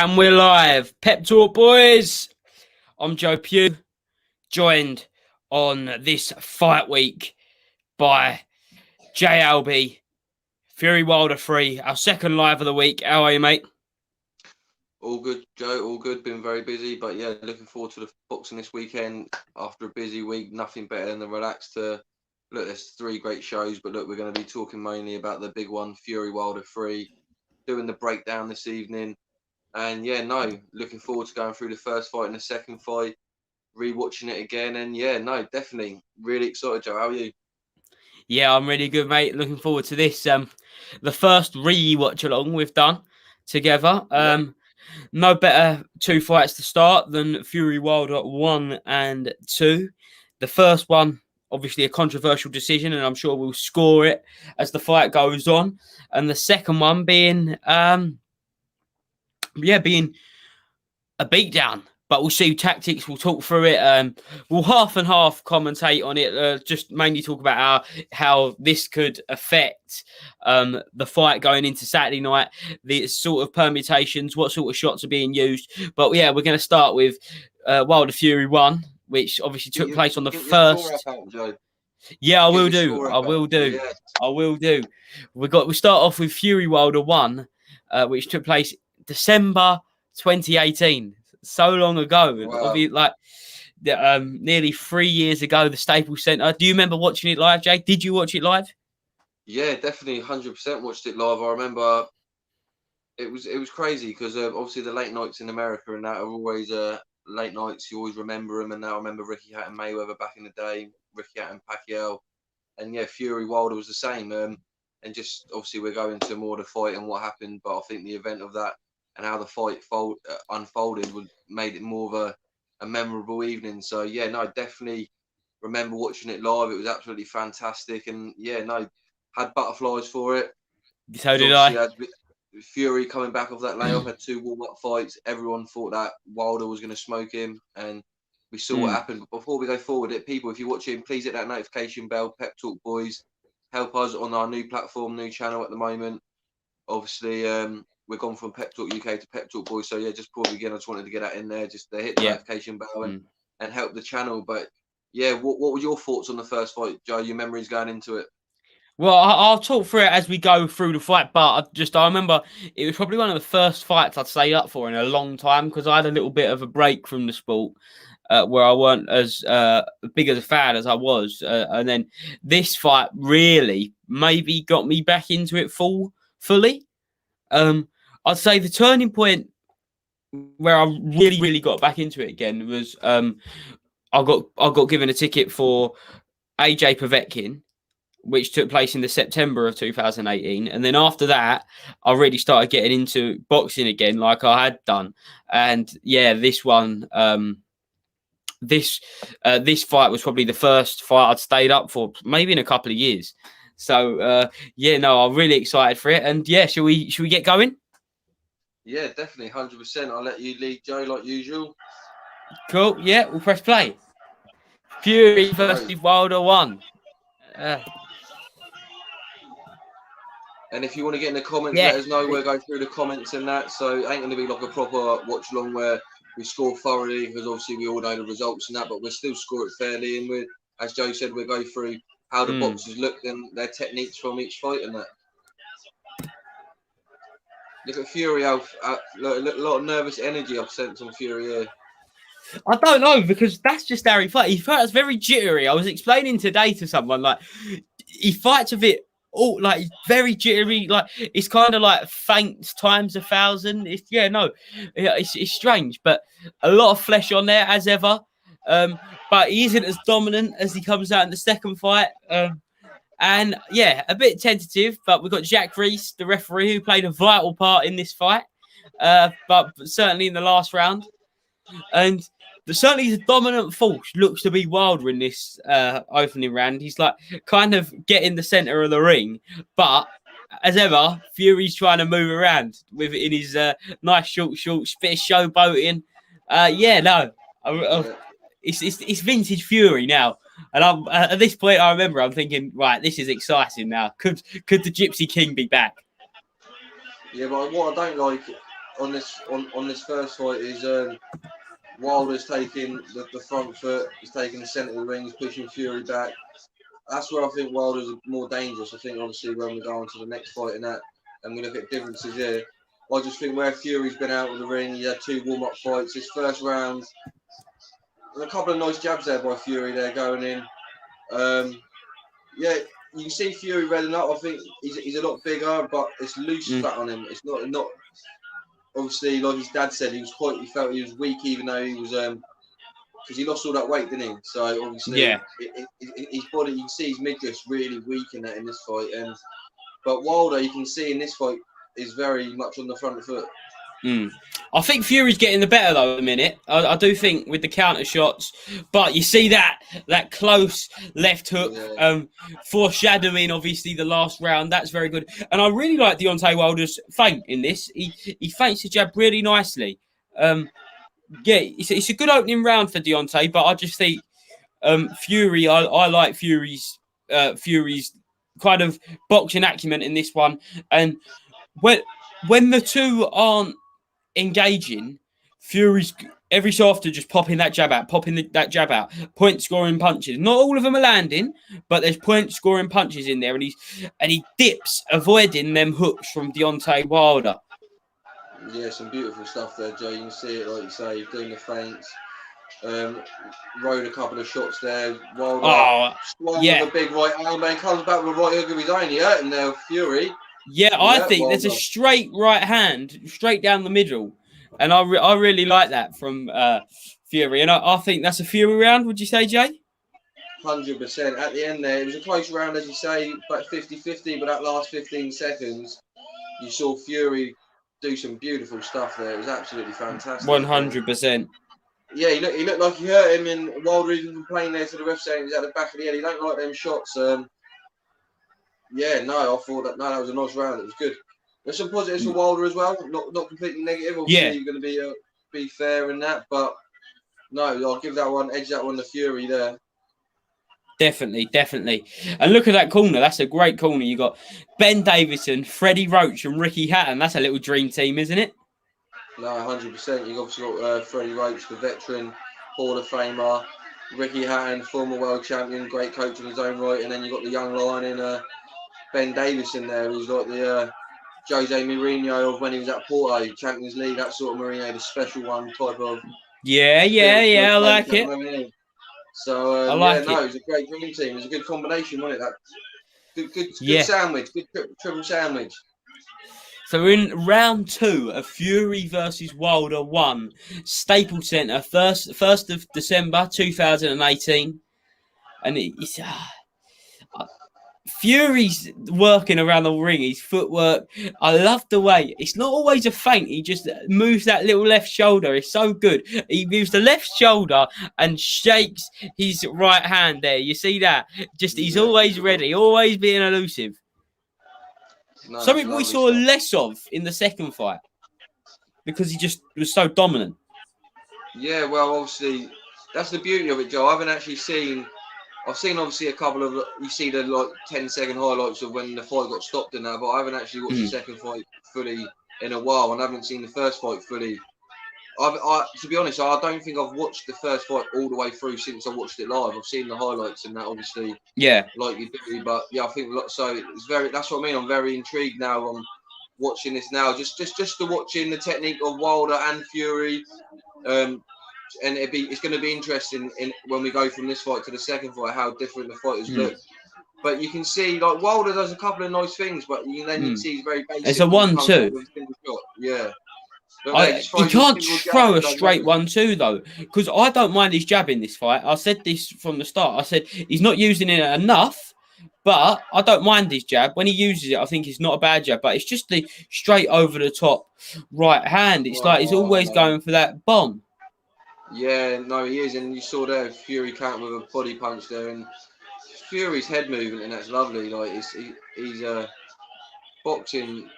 And we're live. Pep Talk, boys. I'm Joe Pugh, joined on this fight week by Alby, Fury Wilder 3, our second live of the week. How are you, mate? All good, Joe. All good. Been very busy, but yeah, looking forward to the boxing this weekend. After a busy week, nothing better than the relax to look. There's 3 great shows, but look, we're going to be talking mainly about the big one, Fury Wilder 3, doing the breakdown this evening. And yeah, looking forward to going through the first fight and the second fight, rewatching it again. And yeah, definitely really excited, Joe. How are you? Yeah, I'm really good, mate. Looking forward to this. The first rewatch along we've done together. No better 2 fights to start than Fury Wilder 1 and 2. The first one, obviously a controversial decision, and I'm sure we'll score it as the fight goes on. And the second one being being a beatdown. But we'll see tactics. We'll talk through it. We'll half and half commentate on it. Just mainly talk about how this could affect the fight going into Saturday night. The sort of permutations, what sort of shots are being used. But yeah, we're going to start with Wilder Fury 1, which obviously took place on the first. Yeah, I will do. I will do. I will do. We start off with Fury Wilder 1, which took place December 2018. So long ago. Wow. Nearly 3 years ago, the Staples Center. Do you remember watching it live, Jay? Did you watch it live? Yeah, definitely 100% watched it live. I remember it was crazy because obviously the late nights in America and that are always late nights. You always remember them. And now I remember Ricky Hatton Mayweather back in the day, Ricky Hatton Pacquiao, and yeah, Fury Wilder was the same. And just obviously we're going to more of the fight and what happened, but I think the event of that and how the fight unfolded made it more of a memorable evening. So yeah, definitely remember watching it live. It was absolutely fantastic, and yeah, had butterflies for it. So did I. Fury coming back off that layoff had 2 warm-up fights. Everyone thought that Wilder was going to smoke him, and we saw what happened. But before we go forward, people, if you're watching, please hit that notification bell. Pep Talk Boys, help us on our new platform, new channel at the moment. Obviously, we've gone from Pep Talk UK to Pep Talk Boys. So yeah, just probably again, I just wanted to get that in there, just to hit the notification bell and help the channel. But yeah, what were your thoughts on the first fight, Joe? Your memories going into it? Well, I'll talk through it as we go through the fight, but I remember it was probably one of the first fights I'd stayed up for in a long time because I had a little bit of a break from the sport where I weren't as big as a fan as I was. And then this fight really maybe got me back into it fully. I'd say the turning point where I really got back into it again was I got given a ticket for AJ Povetkin, which took place in the September of 2018. And then after that, I really started getting into boxing again like I had done. And yeah, this one, this fight was probably the first fight I'd stayed up for maybe in a couple of years. So, I'm really excited for it. And yeah, should we get going? Yeah, definitely, 100%. I'll let you lead, Joe, like usual. Cool. Yeah, we'll press play. Fury versus Wilder 1. And if you want to get in the comments, let us know. We'll go through the comments and that. So it ain't going to be like a proper watch along where we score thoroughly because obviously we all know the results and that, but we'll still score it fairly. And as Joe said, we'll go through how the boxers looked and their techniques from each fight and that. Look at Fury, a lot of nervous energy I've sensed on Fury here. I don't know, because that's just how he fights. He fights very jittery. I was explaining today to someone, like, he fights a bit, very jittery. Like, it's kind of like faints times 1,000. It's strange, but a lot of flesh on there, as ever. But he isn't as dominant as he comes out in the second fight. And yeah, a bit tentative, but we've got Jack Reese, the referee, who played a vital part in this fight, but certainly in the last round. And certainly the dominant force looks to be Wilder in this opening round. He's like kind of getting the center of the ring, but as ever, Fury's trying to move around with it in his nice short, bit of showboating. It's vintage Fury now. And at this point, I remember I'm thinking, right, this is exciting now. Could the Gypsy King be back? Yeah, but what I don't like, on this first fight is Wilder's taking the front foot, he's taking the centre of the ring, he's pushing Fury back. That's where I think Wilder's more dangerous. I think obviously when we go on to the next fight and that, and we look at differences here, I just think where Fury's been out of the ring, he had 2 warm-up fights. His first round, there's a couple of nice jabs there by Fury there going in. Yeah, you can see Fury redding up. I think he's a lot bigger, but it's loose fat on him. It's not obviously like his dad said. He felt he was weak, even though he was because he lost all that weight, didn't he? So obviously, his body, you can see his midriff's really weak in this fight. But Wilder, you can see in this fight, is very much on the front foot. I think Fury's getting the better though at the minute. I do think with the counter shots, but you see that close left hook, foreshadowing obviously the last round. That's very good, and I really like Deontay Wilder's feint in this. He feints the jab really nicely. It's a good opening round for Deontay, but I just think Fury. I like Fury's kind of boxing acumen in this one, and when the two aren't engaging, Fury's every so often just popping that jab out, point scoring punches. Not all of them are landing, but there's point scoring punches in there, and he dips, avoiding them hooks from Deontay Wilder. Yeah, some beautiful stuff there, Joe. You can see it, like you say, doing the feints. Rode a couple of shots there. Wilder swung with a big right arm, and comes back with a right hook of his own. He hurt him there, Fury. Yeah, I think there's a straight right hand, straight down the middle. And I really like that from Fury. And I think that's a Fury round, would you say, Jay? 100%. At the end there, it was a close round, as you say, about 50-50, but that last 15 seconds, you saw Fury do some beautiful stuff there. It was absolutely fantastic. 100%. Yeah, he looked like he hurt him, and Wilder even complained there to the ref saying he was at the back of the head. He don't like them shots. I thought that was a nice round. It was good. There's some positives for Wilder as well. Not completely negative. Obviously, you're going to be fair in that, but no, I'll give edge that one to Fury there. Definitely. And look at that corner. That's a great corner. You got Ben Davison, Freddie Roach, and Ricky Hatton. That's a little dream team, isn't it? No, 100%. You've obviously got Freddie Roach, the veteran Hall of Famer. Ricky Hatton, former world champion, great coach in his own right. And then you've got the young lion in Ben Davison there, who's like the Jose Mourinho of when he was at Porto, Champions League, that sort of Mourinho, the special one type of. Yeah, I like it. So, it was a great dream team. It was a good combination, wasn't it? That good sandwich, good triple sandwich. So we're in round 2 of Fury versus Wilder 1, Staples Center, 1st of December 2018. And it's Fury's working around the ring, his footwork. I love the way it's not always a feint. He just moves that little left shoulder. It's so good. He moves the left shoulder and shakes his right hand there. You see that? He's always ready, always being elusive. Something we saw less of in the second fight because he just was so dominant. Yeah, well, obviously that's the beauty of it, Joe. I haven't actually seen. I've seen obviously a couple of, you see the 10-second highlights of when the fight got stopped and that, but I haven't actually watched the second fight fully in a while, and I haven't seen the first fight fully. To be honest, I don't think I've watched the first fight all the way through since I watched it live. I've seen the highlights and that, obviously. Yeah. Like you do, but yeah, I think so. That's what I mean. I'm very intrigued now on watching this now. Just to watching the technique of Wilder and Fury. And it's going to be interesting when we go from this fight to the second fight, how different the fighters look. But you can see, like, Wilder does a couple of nice things, but you can see he's very basic. It's a 1-2. Yeah. You can't throw a straight 1-2 though, because I don't mind his jab in this fight. I said this from the start. I said he's not using it enough, but I don't mind his jab. When he uses it, I think it's not a bad jab, but it's just the straight over the top right hand. It's like he's always going for that bomb. Yeah, no, he is, and you saw there Fury count with a body punch there, and Fury's head movement, and that's lovely. Like he's boxing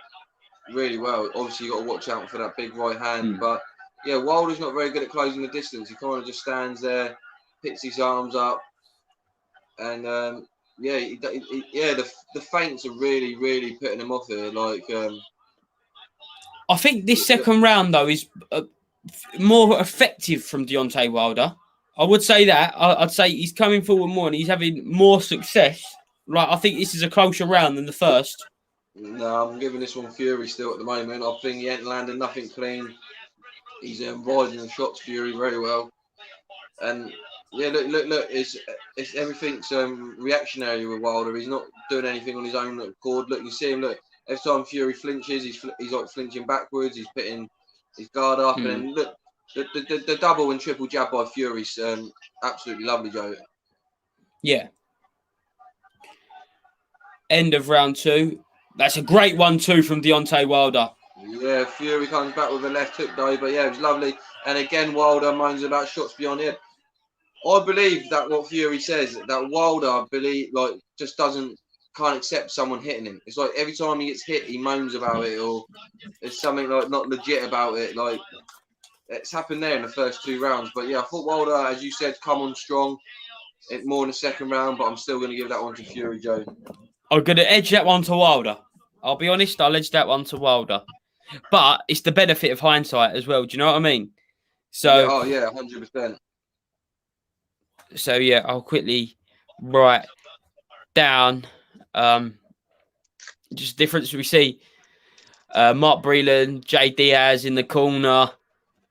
really well. Obviously, you got to watch out for that big right hand, but yeah, Wilder's not very good at closing the distance. He kind of just stands there, picks his arms up, and the feints are really, really putting him off here. Like I think this second round, though, is more effective from Deontay Wilder. I would say that. I'd say he's coming forward more and he's having more success. Like, I think this is a closer round than the first. No, I'm giving this one Fury still at the moment. I think he ain't landed nothing clean. He's riding the shots Fury very well. And yeah, look, it's everything's reactionary with Wilder. He's not doing anything on his own accord. Look, you see him. Look, every time Fury flinches, he's like flinching backwards. He's putting his guard up, and then look, the double and triple jab by Fury's absolutely lovely, Joe. Yeah. End of round 2. That's a great 1-2 from Deontay Wilder. Yeah, Fury comes back with a left hook though, but yeah, it was lovely. And again, Wilder moans about shots beyond the head. I believe that what Fury says, that Wilder just can't accept someone hitting him. It's like every time he gets hit, he moans about it, or there's something like not legit about it. Like it's happened there in the first 2 rounds. But yeah, I thought Wilder, as you said, come on strong. More in the second round, but I'm still going to give that one to Fury, Joe. I'm going to edge that one to Wilder. I'll be honest, I'll edge that one to Wilder. But it's the benefit of hindsight as well. Do you know what I mean? So, yeah, 100%. So, yeah, I'll quickly write down just the difference we see. Mark Breland, Jay Diaz in the corner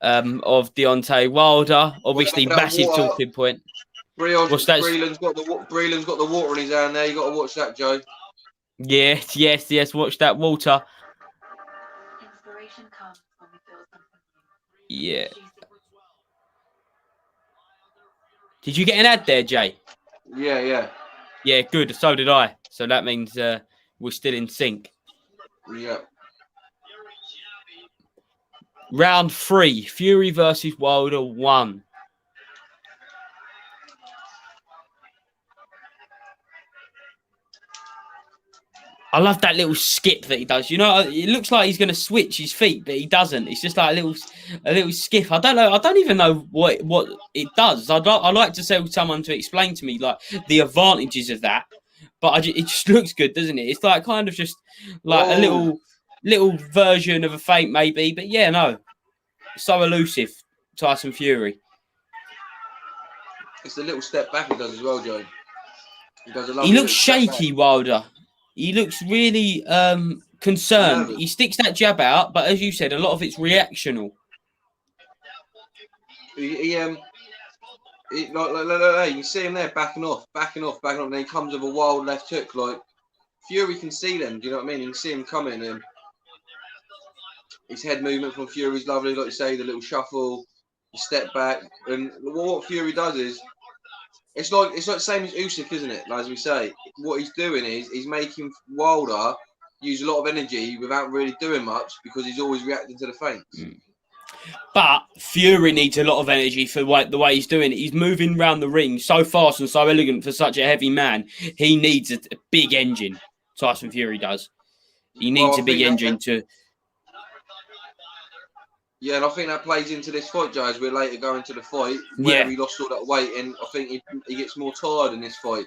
of Deontay Wilder. Obviously, massive talking point. Breland's got the water in his hand there. You got to watch that, Joe. Yes. Watch that water. Inspiration comes when we feel something. Yeah. Did you get an ad there, Jay? Yeah. Yeah, good. So did I. So that means we're still in sync. Yeah. Round 3, Fury versus Wilder 1. I love that little skip that he does. You know, it looks like he's going to switch his feet, but he doesn't. It's just like a little skip. I don't know. I don't even know what it does. I'd like to tell someone to explain to me like the advantages of that, but it just looks good, doesn't it? It's like kind of just like a little version of a feint, maybe. But yeah, no, so elusive, Tyson Fury. It's a little step back he does as well, Joe. He looks shaky, Wilder. He looks really concerned. He sticks that jab out, but as you said, a lot of it's reactional. You can see him there backing off, and then he comes with a wild left hook. Like Fury can see them. Do you know what I mean? You can see him coming, and his head movement from Fury's lovely. Like you say, the little shuffle, the step back, and what Fury does is. It's like the same as Usyk, isn't it? Like, as we say, what he's doing is he's making Wilder use a lot of energy without really doing much because he's always reacting to the feints. But Fury needs a lot of energy for the way he's doing it. He's moving around the ring so fast and so elegant for such a heavy man. He needs a big engine. Tyson Fury does. He needs a big engine to. Yeah, and I think that plays into this fight, Joe, as we're later going to the fight, where he lost all that weight, and I think he gets more tired in this fight.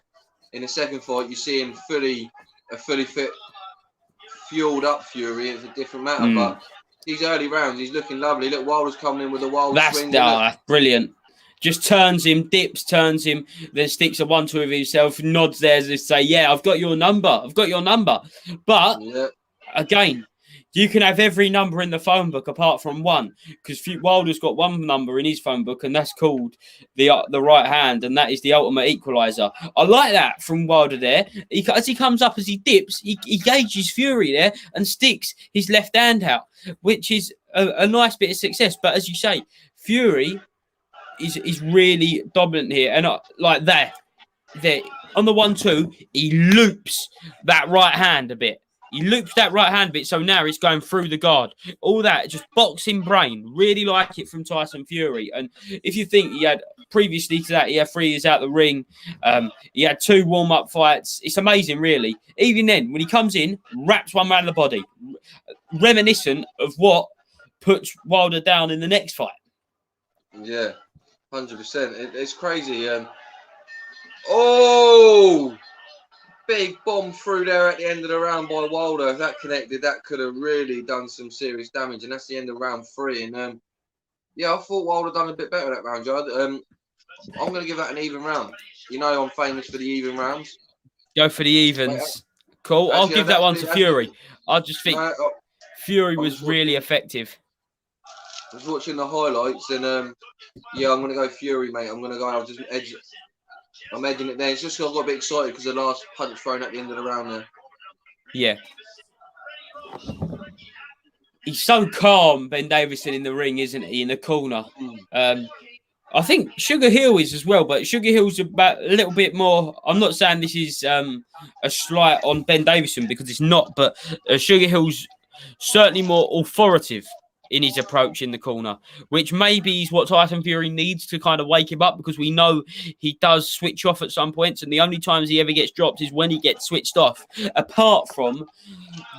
In the second fight, you see him fully fit, fueled up Fury. It's a different matter, but these early rounds, he's looking lovely. Look, Wilder's coming in with a wild swing. That's brilliant. Just turns him, turns him, then sticks a 1-2 of himself, nods there to say, yeah, I've got your number. But, again, you can have every number in the phone book apart from one, because Wilder's got one number in his phone book, and that's called the right hand, and that is the ultimate equalizer. I like that from Wilder there. As he comes up, as he dips, he gauges Fury there and sticks his left hand out, which is a nice bit of success. But as you say, Fury is really dominant here, and like that, there on the 1-2, he loops that right hand a bit. So now it's going through the guard. All that, just boxing brain. Really like it from Tyson Fury. And if you think he had, previously to that, he had 3 years out the ring. He had 2 warm-up fights. It's amazing, really. Even then, when he comes in, wraps one around the body. Reminiscent of what puts Wilder down in the next fight. Yeah, 100%. It's crazy. Oh! big bomb through there at the end of the round by Wilder. If that connected, that could have really done some serious damage. And that's the end of round 3. And yeah, I thought Wilder done a bit better that round, Judd. I'm going to give that an even round. You know, I'm famous for the even rounds. Go for the evens. Cool. I'll give that one to Fury. I just think Fury was really effective. I was watching the highlights, and yeah, I'm going to go Fury, mate. I'm going to go. I'm edging it there. It's just I got a bit excited because the last punch thrown at the end of the round there. Yeah. He's so calm, Ben Davison, in the ring, isn't he? In the corner. I think Sugar Hill is as well, but Sugar Hill's about a little bit more. I'm not saying this is a slight on Ben Davison because it's not, but Sugar Hill's certainly more authoritative in his approach in the corner, which maybe is what Tyson Fury needs to kind of wake him up, because we know he does switch off at some points, and the only times he ever gets dropped is when he gets switched off. Apart from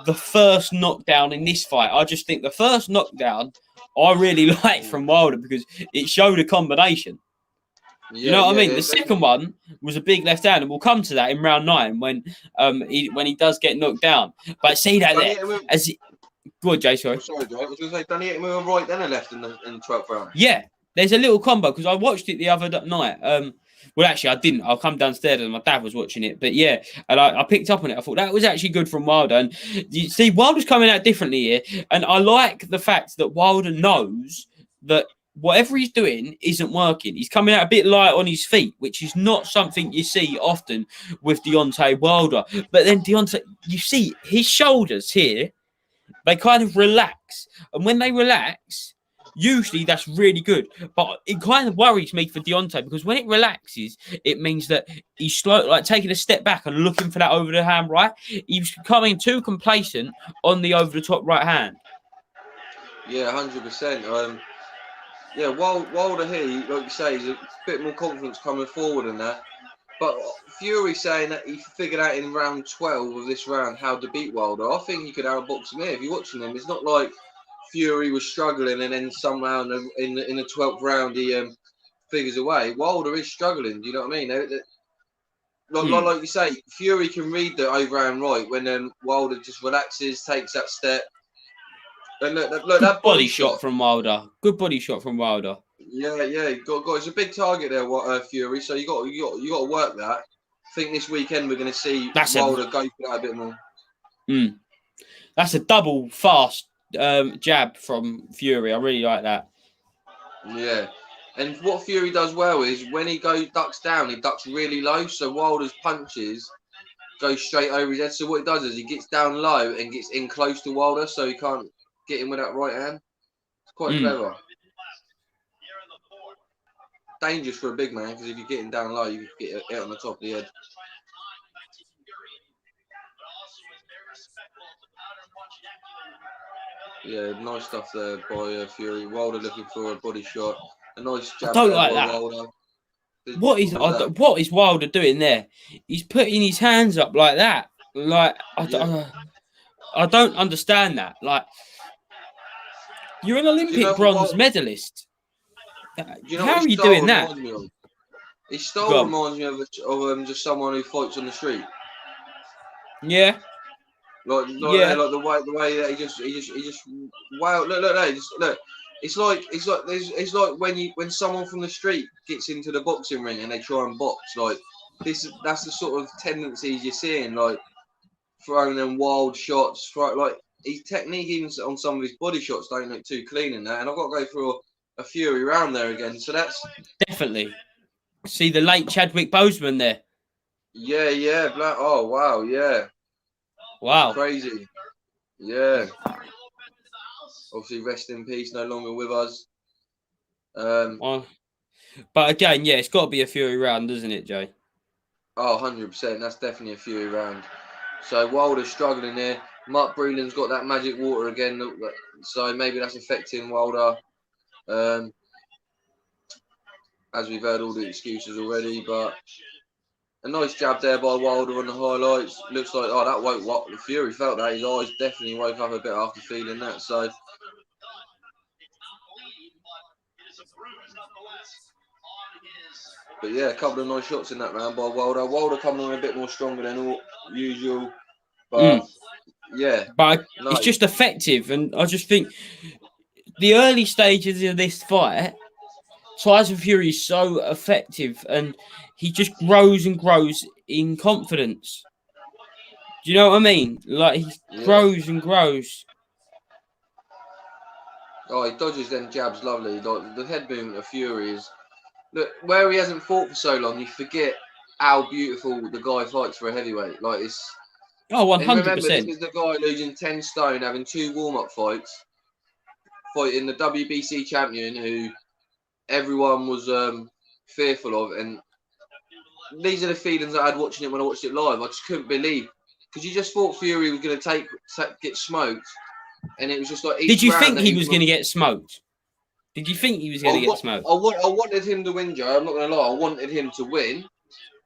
the first knockdown in this fight, I just think the first knockdown I really liked from Wilder because it showed a combination. You know what I mean? The second one was a big left hand, and we'll come to that in round 9 when he does get knocked down. But see that there as it. Go on, Jay, sorry. Sorry, Jay. I was going to say, done he hit him with a right then a left in the 12th round? Yeah, there's a little combo because I watched it the other night. Well, actually, I didn't. I'll come downstairs and my dad was watching it. But yeah, and I picked up on it. I thought that was actually good from Wilder. And you see, Wilder's coming out differently here. And I like the fact that Wilder knows that whatever he's doing isn't working. He's coming out a bit light on his feet, which is not something you see often with Deontay Wilder. But then Deontay, you see his shoulders here, they kind of relax. And when they relax, usually that's really good. But it kind of worries me for Deontay because when it relaxes, it means that he's slow, like taking a step back and looking for that over the hand right. He's becoming too complacent on the over the top right hand. Yeah, 100%. Yeah, Wilder here, like you say, he's a bit more confidence coming forward than that. But Fury saying that he figured out in round 12 of this round how to beat Wilder. I think he could outbox him here. If you're watching him, it's not like Fury was struggling and then somehow in the 12th round he figures away. Wilder is struggling. Do you know what I mean? Like you say, Fury can read the overhand right when Wilder just relaxes, takes that step. And look that body shot from Wilder. Good body shot from Wilder. Yeah. It's a big target there, Fury. So you got to work that. I think this weekend we're going to see Wilder go for that a bit more. That's a double fast jab from Fury. I really like that. Yeah, and what Fury does well is when he ducks down, he ducks really low. So Wilder's punches go straight over his head. So what he does is he gets down low and gets in close to Wilder, so he can't get him with that right hand. It's quite clever. Dangerous for a big man because if you're getting down low, you can get it on the top of the head. Yeah, nice stuff there by Fury. Wilder looking for a body shot. A nice jab. I don't like that. Wilder. What is Wilder doing there? He's putting his hands up like that. Like I don't understand that. Like you're an Olympic bronze medalist. How are you doing that? His style reminds me of just someone who fights on the street. Yeah. Like the way that he just wow, look. It's like when someone from the street gets into the boxing ring and they try and box. Like that's the sort of tendencies you're seeing, like throwing them wild shots. Like his technique even on some of his body shots don't look too clean in that. And I've got to go through a Fury round there again. So that's definitely see the late Chadwick Boseman there. Yeah. Oh wow, yeah. Wow. Crazy. Yeah. Obviously, rest in peace, no longer with us. But again, yeah, it's got to be a Fury round, doesn't it, Jay? Oh, 100%. That's definitely a Fury round. So Wilder's struggling there. Mark Breland's got that magic water again. So maybe that's affecting Wilder. As we've heard all the excuses already, but a nice jab there by Wilder on the highlights. Looks like, that woke up. The Fury felt that. His eyes definitely woke up a bit after feeling that. So, But yeah, a couple of nice shots in that round by Wilder. Wilder coming on a bit more stronger than usual. But yeah, But no. it's just effective, and I just think the early stages of this fight, Tyson Fury is so effective, and he just grows and grows in confidence. Do you know what I mean? Like, he grows and grows. Oh, he dodges them jabs lovely. Like the head movement of Fury is. Look, where he hasn't fought for so long, you forget how beautiful the guy fights for a heavyweight. Like it's. Oh, And remember, this 100%. is the guy losing 10 stone, having 2 warm-up fights, fighting the WBC champion who everyone was fearful of. And these are the feelings I had watching it when I watched it live. I just couldn't believe, because you just thought Fury was going to get smoked, and it was just like each Did you round think that he was going to get smoked? Did you think he was going to get smoked? I wanted him to win, Joe. I'm not going to lie. I wanted him to win,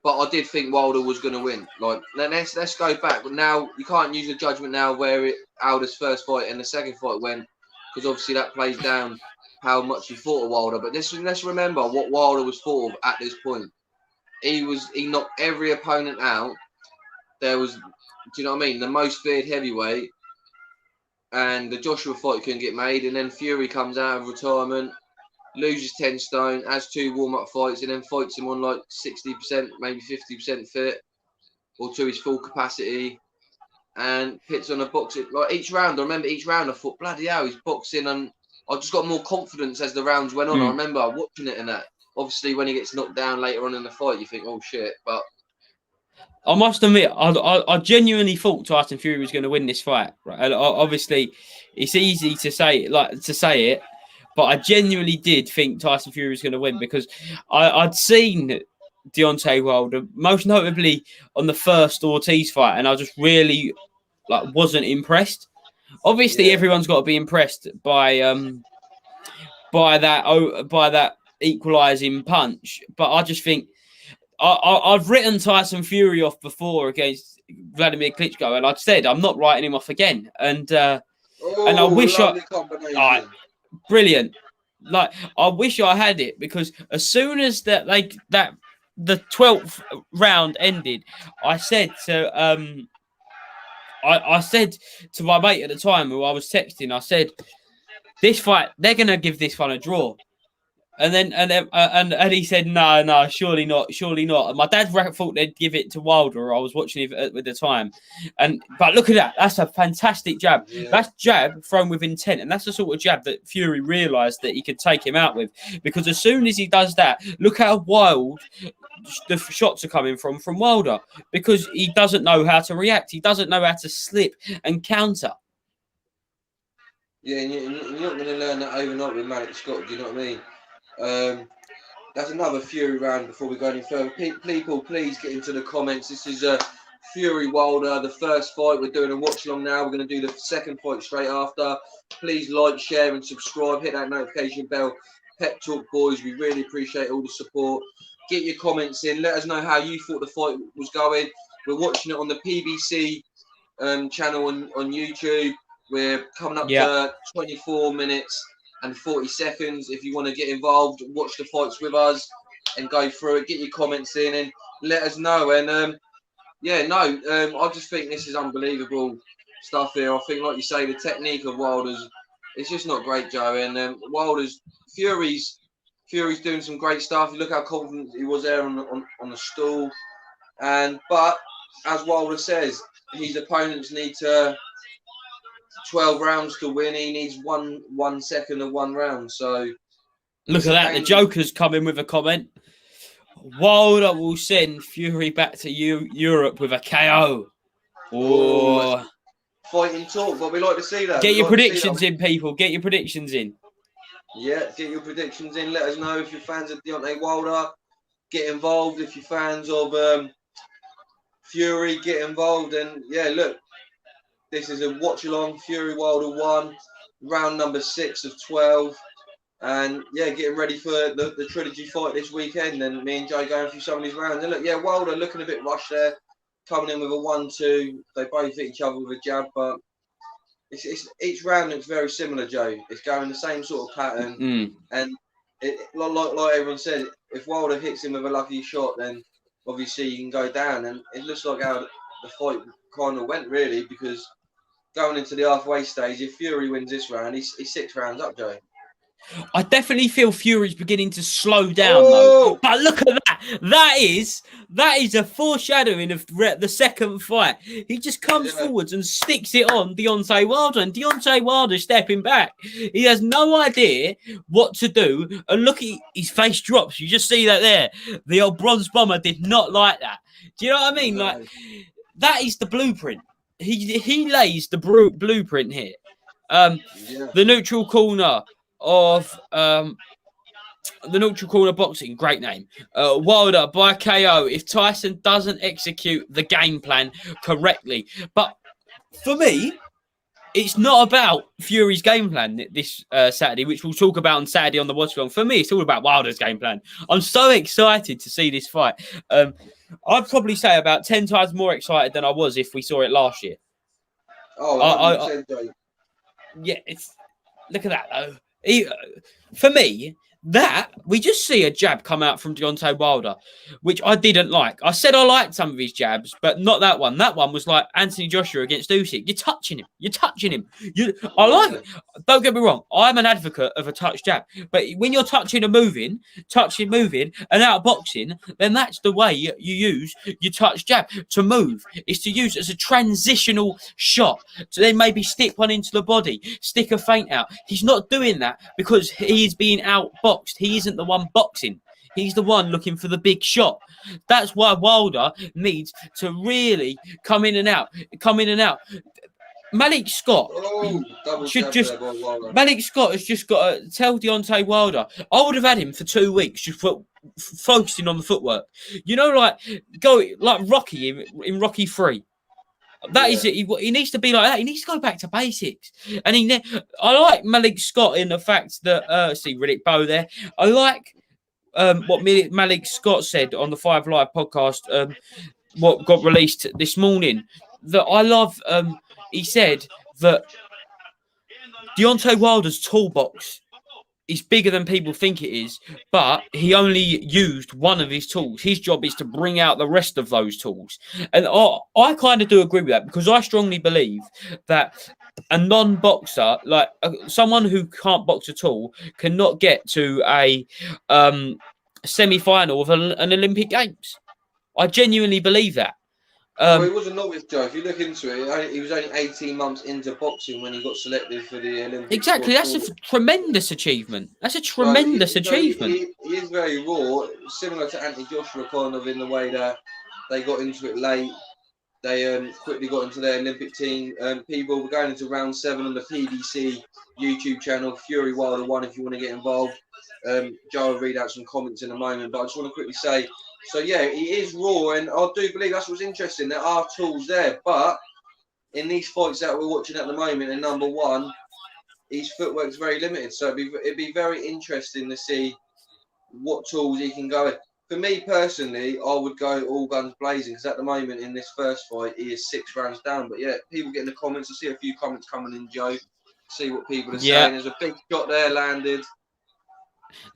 but I did think Wilder was going to win. Like, let's go back. But now you can't use the judgment now where Wilder's first fight and the second fight went, because obviously that plays down how much he fought of Wilder. But let's remember what Wilder was fought of at this point. He knocked every opponent out. There was, do you know what I mean? The most feared heavyweight, and the Joshua fight couldn't get made, and then Fury comes out of retirement, loses 10 stone, has 2 warm-up fights, and then fights him on like 60%, maybe 50% fit, or to his full capacity, and hits on a boxing. Like each round, I remember each round I thought, bloody hell, he's boxing, and I just got more confidence as the rounds went on. I remember watching it and that. Obviously, when he gets knocked down later on in the fight, you think, oh shit, but... I must admit, I genuinely thought Tyson Fury was going to win this fight. Right? And obviously, it's easy to say it, but I genuinely did think Tyson Fury was going to win, because I'd seen Deontay Wilder, most notably on the first Ortiz fight, and I just really wasn't impressed. Obviously, everyone's got to be impressed by that equalising punch, but I just think I've written Tyson Fury off before against Vladimir Klitschko, and I'd said I'm not writing him off again. And I wish brilliant. Like, I wish I had it, because as soon as the 12th round ended, I said to I said to my mate at the time, who I was texting, I said, this fight, they're gonna give this one a draw. And he said, no, surely not. And my dad thought they'd give it to Wilder. I was watching it at the time, but look at that. That's a fantastic jab. Yeah. That's jab thrown with intent, and that's the sort of jab that Fury realised that he could take him out with. Because as soon as he does that, look how wild the shots are coming from Wilder, because he doesn't know how to react. He doesn't know how to slip and counter. Yeah, and you're not going to learn that overnight with Malik Scott. Do you know what I mean? That's another Fury round before we go any further. People, please get into the comments. This is Fury Wilder, the first fight. We're doing a watch along now. We're going to do the second fight straight after. Please like, share, and subscribe. Hit that notification bell. Pep Talk boys, we really appreciate all the support. Get your comments in. Let us know how you thought the fight was going. We're watching it on the PBC channel on YouTube. We're coming up to 24 minutes and 40 seconds. If you want to get involved, watch the fights with us and go through it. Get your comments in and let us know. And I just think this is unbelievable stuff here. I think, like you say, the technique of Wilder's, it's just not great, Joe. And Fury's doing some great stuff. You look how confident he was there on the stool. But as Wilder says, his opponents need 12 rounds to win. He needs one second of 1 round. So look at that. The Joker's coming with a comment. Wilder will send Fury back to Europe with a KO. Oh, fighting talk, but we like to see that. Get your predictions in, people. Get your predictions in. Yeah, get your predictions in. Let us know if you're fans of Deontay Wilder. Get involved. If you're fans of Fury, get involved. And yeah, look, this is a watch along. Fury Wilder 1, round number 6 of 12. And yeah, getting ready for the trilogy fight this weekend. And me and Joe going through some of these rounds. And look, yeah, Wilder looking a bit rushed there, coming in with a 1-2. They both hit each other with a jab, but it's each round looks very similar, Joe. It's going the same sort of pattern, and like everyone said, if Wilder hits him with a lucky shot, then obviously he can go down. And it looks like how the fight kind of went, really, because going into the halfway stage, if Fury wins this round, he's 6 rounds up, Joe. I definitely feel Fury's beginning to slow down, Oh! though. But look at that. That is a foreshadowing of the second fight. He just comes forwards and sticks it on Deontay Wilder. And Deontay Wilder stepping back. He has no idea what to do. And look, his face drops. You just see that there. The old bronze bomber did not like that. Do you know what I mean? Like, that is the blueprint. He lays the blueprint here. The neutral corner of the neutral corner boxing, great name. Wilder by KO if Tyson doesn't execute the game plan correctly. But for me, it's not about Fury's game plan this Saturday, which we'll talk about on Saturday on the Watch Along. For me, it's all about Wilder's game plan. I'm so excited to see this fight. I'd probably say about 10 times more excited than I was if we saw it last year. Oh, yeah, look at that though. For me, that we just see a jab come out from Deontay Wilder, which I didn't like. I said I liked some of his jabs, but not that one. That one was like Anthony Joshua against Usyk. You're touching him. I like it. Don't get me wrong. I'm an advocate of a touch jab, but when you're touching and moving, and out boxing, then that's the way you use your touch jab to move. Is to use it as a transitional shot to then maybe stick one into the body, stick a feint out. He's not doing that because he's being outboxed. He isn't the one boxing. He's the one looking for the big shot. That's why Wilder needs to really come in and out. Malik Scott Malik Scott has just got to tell Deontay Wilder, I would have had him for 2 weeks just focusing on the footwork. You know, like Rocky in Rocky 3. That is it. He needs to be like that. He needs to go back to basics. And I like Malik Scott in the fact that see Riddick Bowe there. I like what Malik Scott said on the 5 Live podcast. What got released this morning. That I love. He said that Deontay Wilder's toolbox is bigger than people think it is, but he only used one of his tools. His job is to bring out the rest of those tools. And I kind of do agree with that because I strongly believe that a non-boxer, like someone who can't box at all, cannot get to a semi-final of an Olympic Games. I genuinely believe that. Well, he was a novice, Joe. If you look into it, he was only 18 months into boxing when he got selected for the Olympics. Exactly, that's a tremendous achievement. That's a tremendous achievement. He is very raw, similar to Anthony Joshua, kind of in the way that they got into it late. They quickly got into their Olympic team. People were going into round 7 on the PBC YouTube channel. Fury Wilder 1 if you want to get involved. Joe will read out some comments in a moment, but I just want to quickly say, so yeah, he is raw, and I do believe that's what's interesting. There are tools there, but in these fights that we're watching at the moment, in number 1, his footwork's very limited. So it'd be very interesting to see what tools he can go with. For me personally, I would go all guns blazing because at the moment in this first fight, he is 6 rounds down. But yeah, people get in the comments. I see a few comments coming in, Joe. See what people are saying. There's a big shot there landed.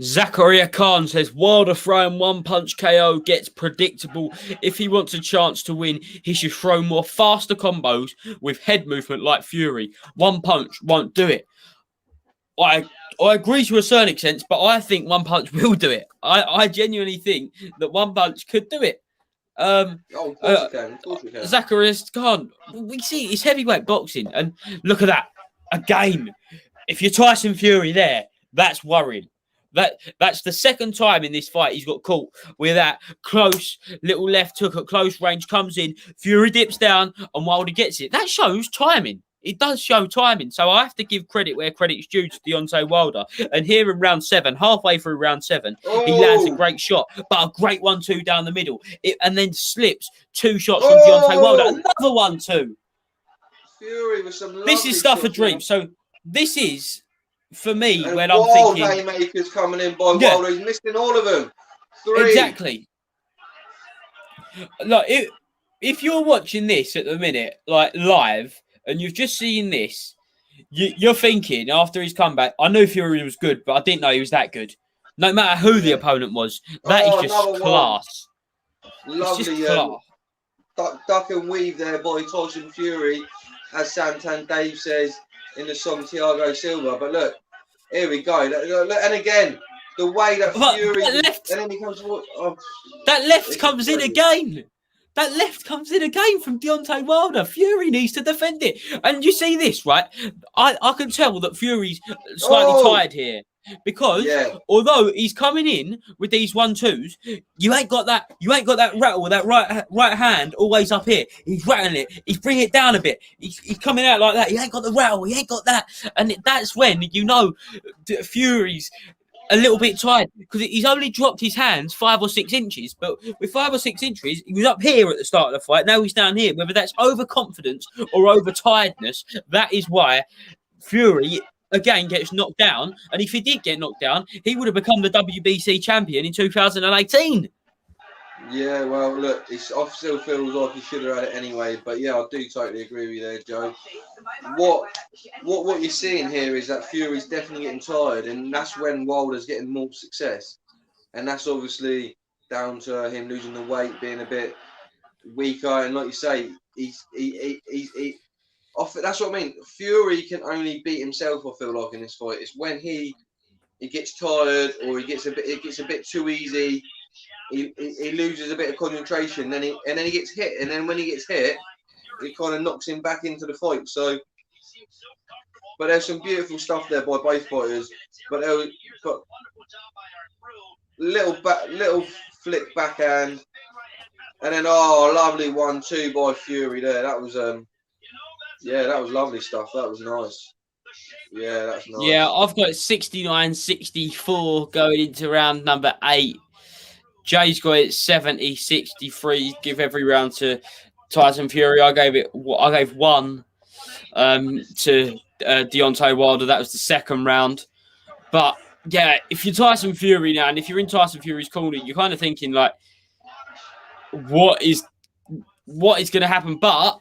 Zachariah Khan says Wilder throwing one punch KO gets predictable. If he wants a chance to win, he should throw more faster combos with head movement like Fury. One punch won't do it. I agree to a certain extent, but I think one punch will do it. I genuinely think that one punch could do it. Of course it can. Zacharias Khan, we see it's heavyweight boxing, and look at that again. If you're Tyson Fury there, that's worrying. That's the second time in this fight he's got caught with that close little left hook at close range, comes in, Fury dips down, and Wilder gets it. That shows timing. It does show timing. So I have to give credit where credit's due to Deontay Wilder. And here in round 7, halfway through round 7, he lands a great shot, but a great 1-2 down the middle. And then slips 2 shots from Deontay Wilder. Another 1-2. Fury with some this is stuff for dreams. So this is, for me, and when I'm thinking haymakers coming in by Wilder, he's missing all of them. 3. Exactly. Like if you're watching this at the minute, like live, and you've just seen this, you're thinking after his comeback, I knew Fury was good, but I didn't know he was that good. No matter who the Yeah. opponent was. That is just Another one. class. It's just Lovely class. duck and weave there by Tyson Fury, as Santan Dave says in the song Thiago Silva. But look, here we go. Look, and again, the way that Fury and then he comes towards, that left comes in again. That left comes in again from Deontay Wilder. Fury needs to defend it. And you see this, right? I can tell that Fury's slightly tired here. Because although he's coming in with these 1-2s, you ain't got that rattle with that right hand always up here. He's rattling it. He's bringing it down a bit. He's coming out like that. He ain't got the rattle. He ain't got that. And that's when you know Fury's a little bit tired because he's only dropped his hands 5 or 6 inches. But with 5 or 6 inches, he was up here at the start of the fight. Now he's down here. Whether that's overconfidence or overtiredness, that is why Fury again gets knocked down, and if he did get knocked down, he would have become the WBC champion in 2018. Yeah, well, look, I still feels like he should have had it anyway, but yeah, I do totally agree with you there, Joe. What you're seeing here is that Fury's definitely getting tired, and that's when Wilder's getting more success, and that's obviously down to him losing the weight, being a bit weaker, and like you say, he's that's what I mean. Fury can only beat himself, I feel like, in this fight. It's when he gets tired or it gets a bit too easy. He loses a bit of concentration, then he gets hit, and then when he gets hit, it kind of knocks him back into the fight. So, but there's some beautiful stuff there by both fighters. But little flick backhand, and then lovely 1-2 by Fury there. That was yeah, that was lovely stuff. That was nice. Yeah, that's nice. Yeah, I've got 69-64 going into round number 8. Jay's got it 70-63. Give every round to Tyson Fury. I gave 1 to Deontay Wilder. That was the second round. But yeah, if you're Tyson Fury now, and if you're in Tyson Fury's corner, you're kind of thinking like, what is going to happen? But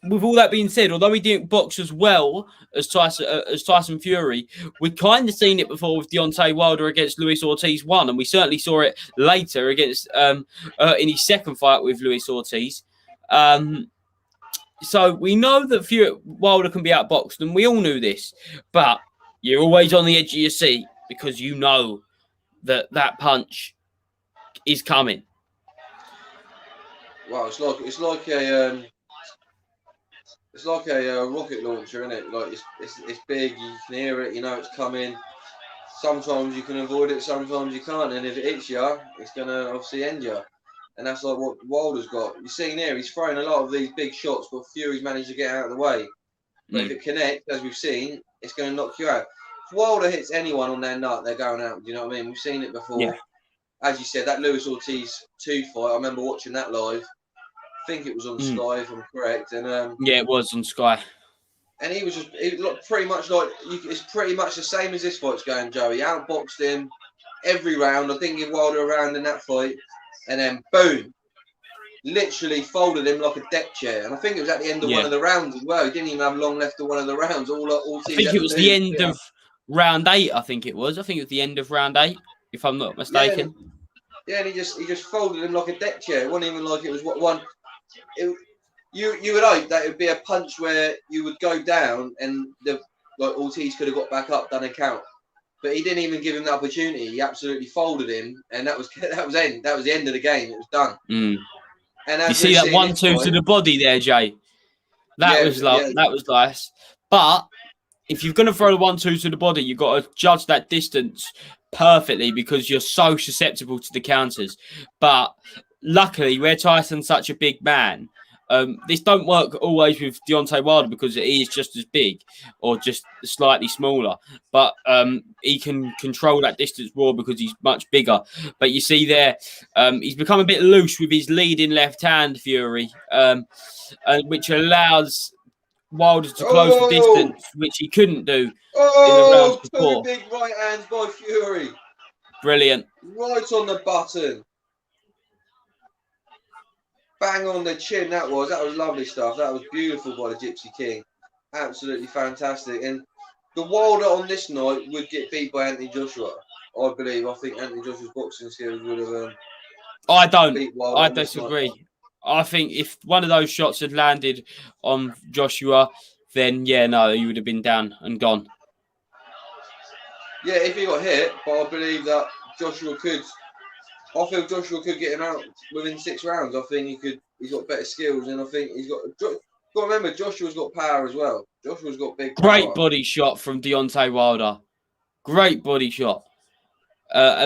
with all that being said, although he didn't box as well as Tyson Fury, we've kind of seen it before with Deontay Wilder against Luis Ortiz 1, and we certainly saw it later against in his second fight with Luis Ortiz. So we know that Wilder can be outboxed, and we all knew this, but you're always on the edge of your seat because you know that punch is coming. Wow, it's like a rocket launcher, isn't it? Like it's big, you can hear it, you know it's coming. Sometimes you can avoid it, sometimes you can't, and if it hits you, it's gonna obviously end you. And that's like what Wilder's got. You've seen here, he's thrown a lot of these big shots, but Fury's managed to get out of the way. But if it connects, as we've seen, it's gonna knock you out. If Wilder hits anyone on their nut, they're going out. Do you know what I mean? We've seen it before. Yeah. As you said, that Luis Ortiz 2 fight, I remember watching that live. I think it was on Sky, if I'm correct. And yeah, it was on Sky. And he looked pretty much like it's pretty much the same as this fight's going, Joey. Outboxed him every round. I didn't give Wilder a round in that fight, and then boom, literally folded him like a deck chair. And I think it was at the end of one of the rounds as well. He didn't even have long left of one of the rounds. I think it was the end of round 8. I think it was the end of round 8, if I'm not mistaken. Yeah, and he just folded him like a deck chair. It wasn't even like it was one. You would hope that it would be a punch where you would go down and Ortiz could have got back up, done a count, but he didn't even give him the opportunity. He absolutely folded him, and that was the end of the game. It was done. And you see that 1-2 to the body there, Jay. That was nice. But if you're going to throw the 1-2 to the body, you've got to judge that distance perfectly because you're so susceptible to the counters. But luckily, where Tyson's such a big man, this don't work always with Deontay Wilder because he is just as big or just slightly smaller. But he can control that distance more because he's much bigger. But you see there, he's become a bit loose with his leading left hand, Fury, which allows Wilder to close the distance, which he couldn't do in the rounds before. 2 big right hands by Fury. Brilliant. Right on the button. Bang on the chin, that was lovely stuff. That was beautiful by the Gypsy King. Absolutely fantastic. And the Wilder on this night would get beat by Anthony Joshua. I believe. I think Anthony Joshua's boxing skills would have. I don't. Beat Wilder I on this disagree. night. I think if one of those shots had landed on Joshua, then yeah, no, he would have been down and gone. Yeah, if he got hit, but I believe that Joshua could. I feel Joshua could get him out within 6 rounds. I think he could. He's got better skills, and I think he's got. Got to remember, Joshua's got power as well. Joshua's got big power. Great body shot from Deontay Wilder. Great body shot,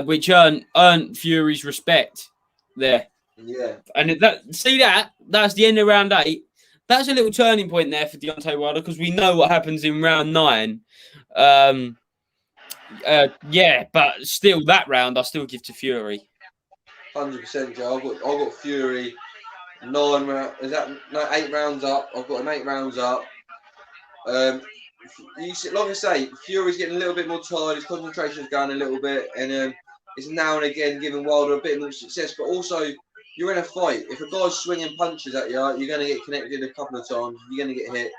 which earned Fury's respect there. Yeah. And that's the end of round 8. That's a little turning point there for Deontay Wilder because we know what happens in round 9. Yeah, but still, that round I still give to Fury. 100%, Joe. I've got Fury 9 rounds. Is that no 8 rounds up? I've got him 8 rounds up. Like I say, Fury's getting a little bit more tired. His concentration's going a little bit, and it's now and again giving Wilder a bit more success. But also, you're in a fight. If a guy's swinging punches at you, you're going to get connected a couple of times. You're going to get hit.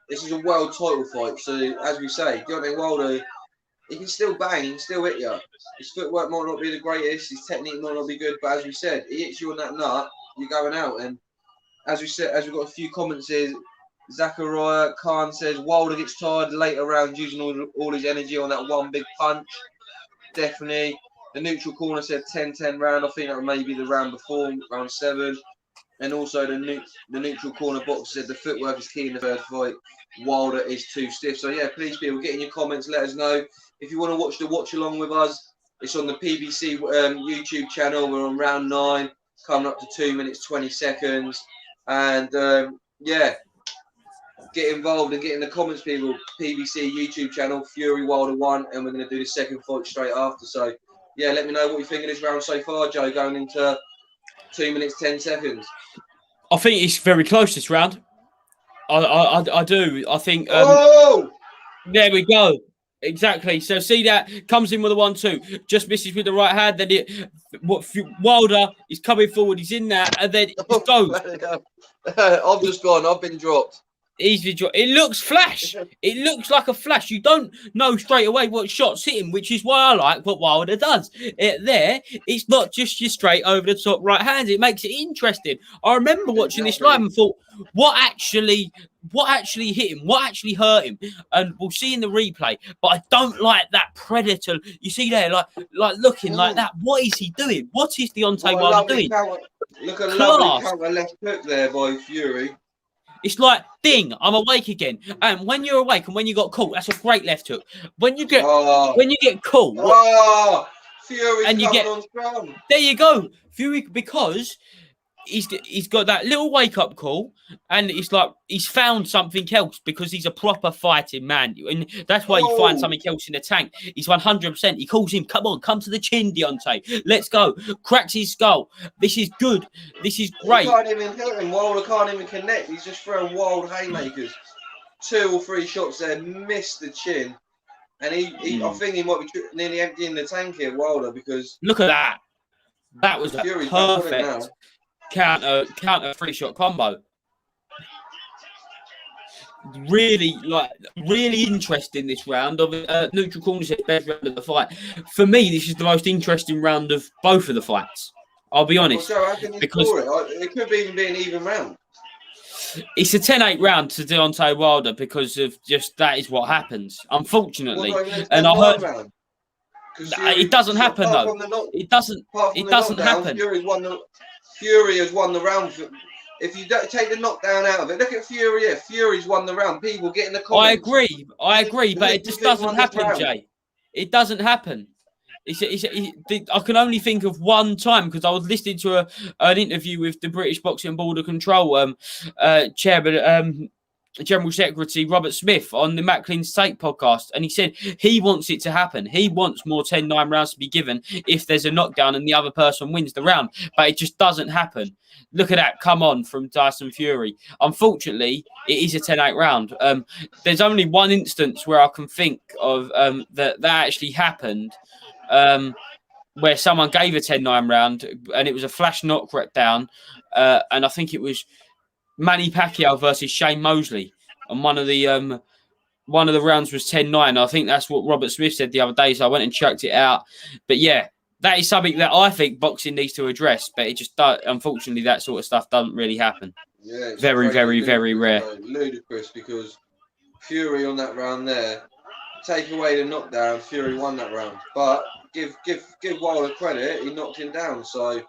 This is a world title fight. So, as we say, Deontay Wilder, he can still bang, he can still hit you. His footwork might not be the greatest, his technique might not be good, but as we said, he hits you on that nut, you're going out. And as we said, as we've got a few comments here, Zachariah Khan says Wilder gets tired later rounds using all his energy on that one big punch. Definitely. The neutral corner said 10-10 round. I think that may be the round before, round 7. And also the neutral corner box said the footwork is key in the third fight. Wilder is too stiff. So yeah, please people get in your comments. Let us know if you want to watch the watch along with us. It's on the PBC YouTube channel. We're on round 9, coming up to 2 minutes 20 seconds. And yeah, get involved and get in the comments, people. PBC YouTube channel, Fury Wilder 1, and we're going to do the second fight straight after. So yeah, let me know what you think of this round so far, Joe. Going into 2 minutes 10 seconds. I think it's very close this round. I do. I think. Oh! There we go. Exactly. So see that comes in with a 1-2, just misses with the right hand. Then Wilder is coming forward. He's in that, and then it goes. I've just gone. I've been dropped. It looks flash. It looks like a flash. You don't know straight away what shot's hitting, which is why I like what Wilder does. It's not just your straight over the top right hand. It makes it interesting. I remember watching this live and thought, what actually hit him? What actually hurt him? And we'll see in the replay. But I don't like that predator. You see there, like looking like that. What is he doing? What is Deontay Wilder doing? Look at lovely counter left hook there by Fury. It's like, ding, I'm awake again. And when you're awake and when you got caught, that's a great left hook. When you get caught, Fury and you get on strong. There you go, Fury, because he's got that little wake up call, and it's like he's found something else because he's a proper fighting man, and that's why you find something else in the tank. He's 100%. He calls him, come on, come to the chin, Deontay. Let's go. Cracks his skull. This is good. This is great. He can't even hit him. Wilder can't even connect. He's just throwing wild haymakers. 2 or 3 shots there, missed the chin, and I think he might be nearly emptying the tank here, Wilder, because look at that. That was a perfect counter 3-shot combo. Really interesting this round of neutral corner said best round of the fight. For me, this is the most interesting round of both of the fights. I'll be honest. Well, so how can you because it could even be an even round. It's a 10-8 round to Deontay Wilder because of just that is what happens, unfortunately. And I heard it doesn't happen though. It doesn't happen. Fury has won the round. If you don't take the knockdown out of it, look at Fury here. Fury's won the round. People get in the comments. I agree, but it just doesn't happen, Jay. It doesn't happen. I can only think of one time because I was listening to an interview with the British Boxing Border Control chairman, General Secretary Robert Smith on the Matt Clean's Take podcast, and he said he wants it to happen. He wants more 10-9 rounds to be given if there's a knockdown and the other person wins the round, but it just doesn't happen. Look at that come on from Tyson Fury. Unfortunately, it is a 10-8 round. There's only one instance where I can think of that actually happened, where someone gave a 10-9 round and it was a flash knockdown, and I think it was Manny Pacquiao versus Shane Mosley on one of the one of the rounds was 10-9. I think that's what Robert Smith said the other day, so I went and checked it out. But yeah, that is something that I think boxing needs to address, but it just unfortunately, that sort of stuff doesn't really happen. Yeah, it's very, crazy, very, very rare. Ludicrous, because Fury on that round there, take away the knockdown, Fury won that round. But give Wilder credit, he knocked him down. So,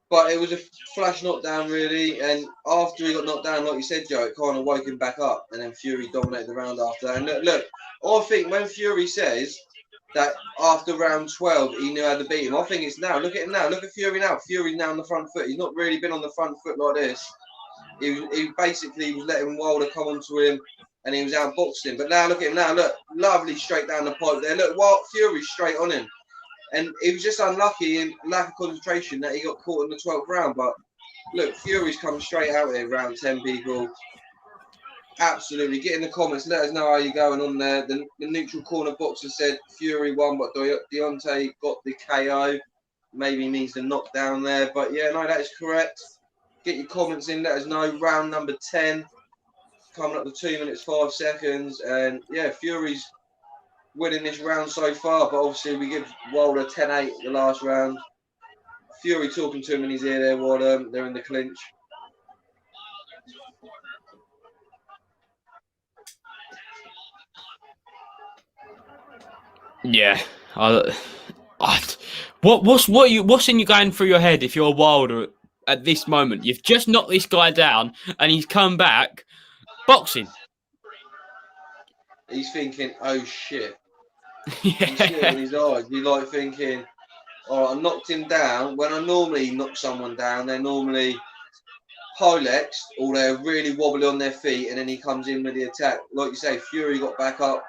but it was a flash knockdown really, and after he got knocked down, like you said, Joe, it kind of woke him back up, and then Fury dominated the round after that. And look, I think when Fury says that after round 12 he knew how to beat him, I think it's now. Look at him now. Look at Fury now. Fury's now on the front foot. He's not really been on the front foot like this. He basically was letting Wilder come onto him, and he was outboxing him. But now look at him now. Look, lovely straight down the pipe there. Look, Fury's straight on him. And he was just unlucky in lack of concentration that he got caught in the 12th round. But look, Fury's come straight out here, round 10, people. Absolutely. Get in the comments. Let us know how you're going on there. The neutral corner boxer said Fury won, but Deontay got the KO. Maybe means the knockdown there. But yeah, no, that is correct. Get your comments in. Let us know. Round number 10. Coming up to 2 minutes, 5 seconds. And yeah, Fury's winning this round so far, but obviously we give Wilder 10-8 the last round. Fury talking to him in his ear there while they're in the clinch. Yeah. What's in you going through your head if you're Wilder at this moment? You've just knocked this guy down and he's come back boxing. He's thinking, oh shit. Yeah. You see it in his eyes. He's like thinking, oh, I knocked him down. When I normally knock someone down, they're normally high-lexed or they're really wobbly on their feet, and then he comes in with the attack. Like you say, Fury got back up,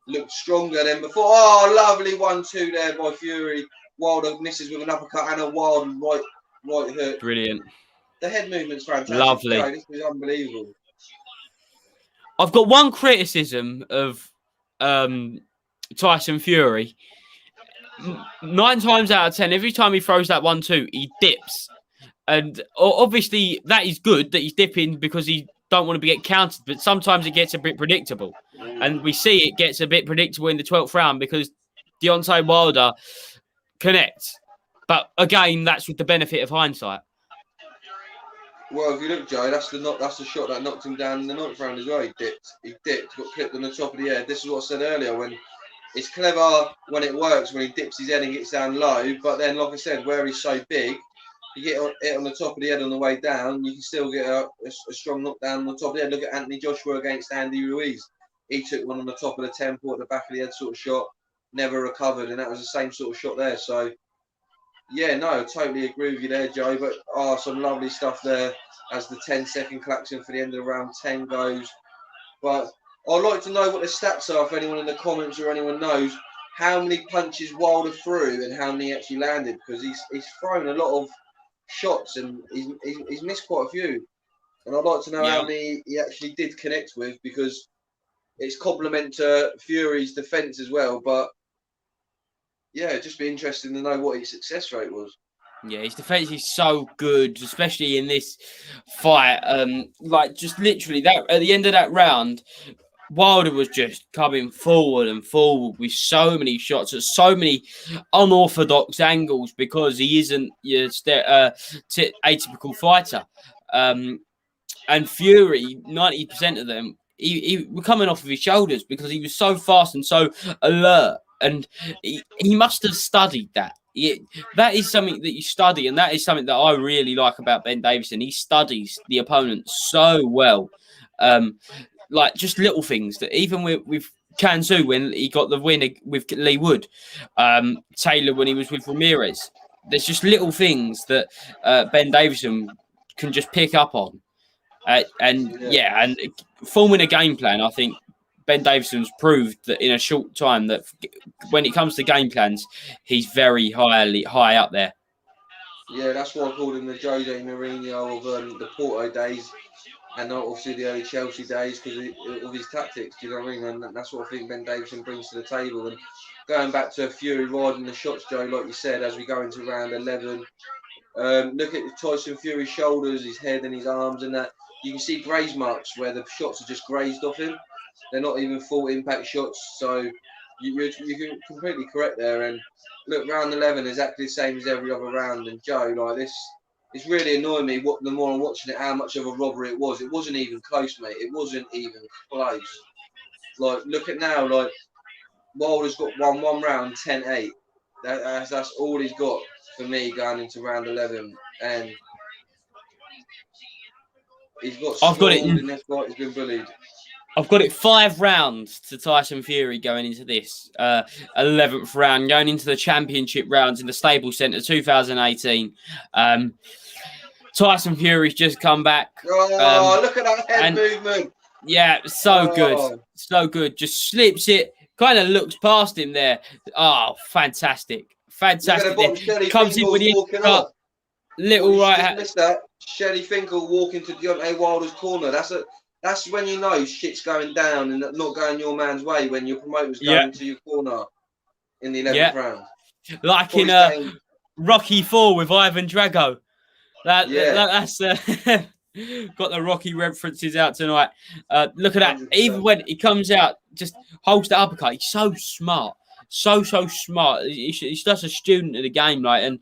looked stronger than before. Oh, lovely 1-2 there by Fury. Wilder misses with an uppercut and a wild right hook. Brilliant. The head movement's fantastic. Lovely. Yeah, this is unbelievable. I've got one criticism of Tyson Fury. 9 times out of 10, every time he throws that 1-2, he dips. And obviously that is good that he's dipping because he don't want to get countered, but sometimes it gets a bit predictable. And we see it gets a bit predictable in the 12th round because Deontay Wilder connects. But again, that's with the benefit of hindsight. Well, if you look, Joe, that's the shot that knocked him down in the 9th round as well. He dipped, got clipped on the top of the head. This is what I said earlier, when it's clever when it works, when he dips his head and gets down low. But then, like I said, where he's so big, you get it on the top of the head on the way down, you can still get a strong knockdown on the top of the head. Look at Anthony Joshua against Andy Ruiz. He took one on the top of the temple at the back of the head sort of shot, never recovered, and that was the same sort of shot there. So, yeah, no, totally agree with you there, Joe. But some lovely stuff there as the 10-second klaxon for the end of round 10 goes. But I'd like to know what the stats are, if anyone in the comments or anyone knows how many punches Wilder threw and how many actually landed, because he's thrown a lot of shots and he's missed quite a few. And I'd like to know how many he actually did connect with, because it's compliment to Fury's defence as well. But yeah, it'd just be interesting to know what his success rate was. Yeah, his defense is so good, especially in this fight. Like just literally that at the end of that round, Wilder was just coming forward and forward with so many shots at so many unorthodox angles because he isn't your atypical fighter. And Fury, 90% of them, he were coming off of his shoulders because he was so fast and so alert. And he must have studied that. That is something that you study, and that is something that I really like about Ben Davison. He studies the opponent so well. Like just little things that even with Kanzu when he got the win with Lee Wood, Taylor when he was with Ramirez. There's just little things that Ben Davison can just pick up on. And forming a game plan, I think Ben Davison's proved that in a short time that when it comes to game plans, he's very high up there. Yeah, that's why I called him the Jose Mourinho of the Porto days, and obviously the early Chelsea days, because of his tactics. Do you know what I mean? And that's what I think Ben Davison brings to the table. And going back to Fury riding the shots, Joe, like you said, as we go into round 11, look at Tyson Fury's shoulders, his head, and his arms, and that you can see graze marks where the shots are just grazed off him. They're not even full impact shots. So you're completely correct there. And look, round 11 is exactly the same as every other round. And Joe, like this, it's really annoying me. The more I'm watching it, how much of a robbery it was. It wasn't even close, mate. It wasn't even close. Like, look at now, like Wilder's got one round 10-8. That's all he's got for me going into round 11, and he's got I've got schooled it. in this fight. He's been bullied. I've got it 5 rounds to Tyson Fury going into this 11th round, going into the championship rounds in the Staples Center 2018. Tyson Fury's just come back. Oh, look at that head movement. Yeah, so good. So good. Just slips it, kind of looks past him there. Oh, fantastic. Fantastic. Comes in with the little right hand. Missed that. Shelly Finkel walking to Deontay Wilder's corner. That's when you know shit's going down and not going your man's way, when your promoter's going to your corner in the 11th round. Like in Rocky IV with Ivan Drago. That's got the Rocky references out tonight. Look at that. 100%. Even when he comes out, just holds the uppercut. He's so smart. So smart. He's just a student of the game, like, and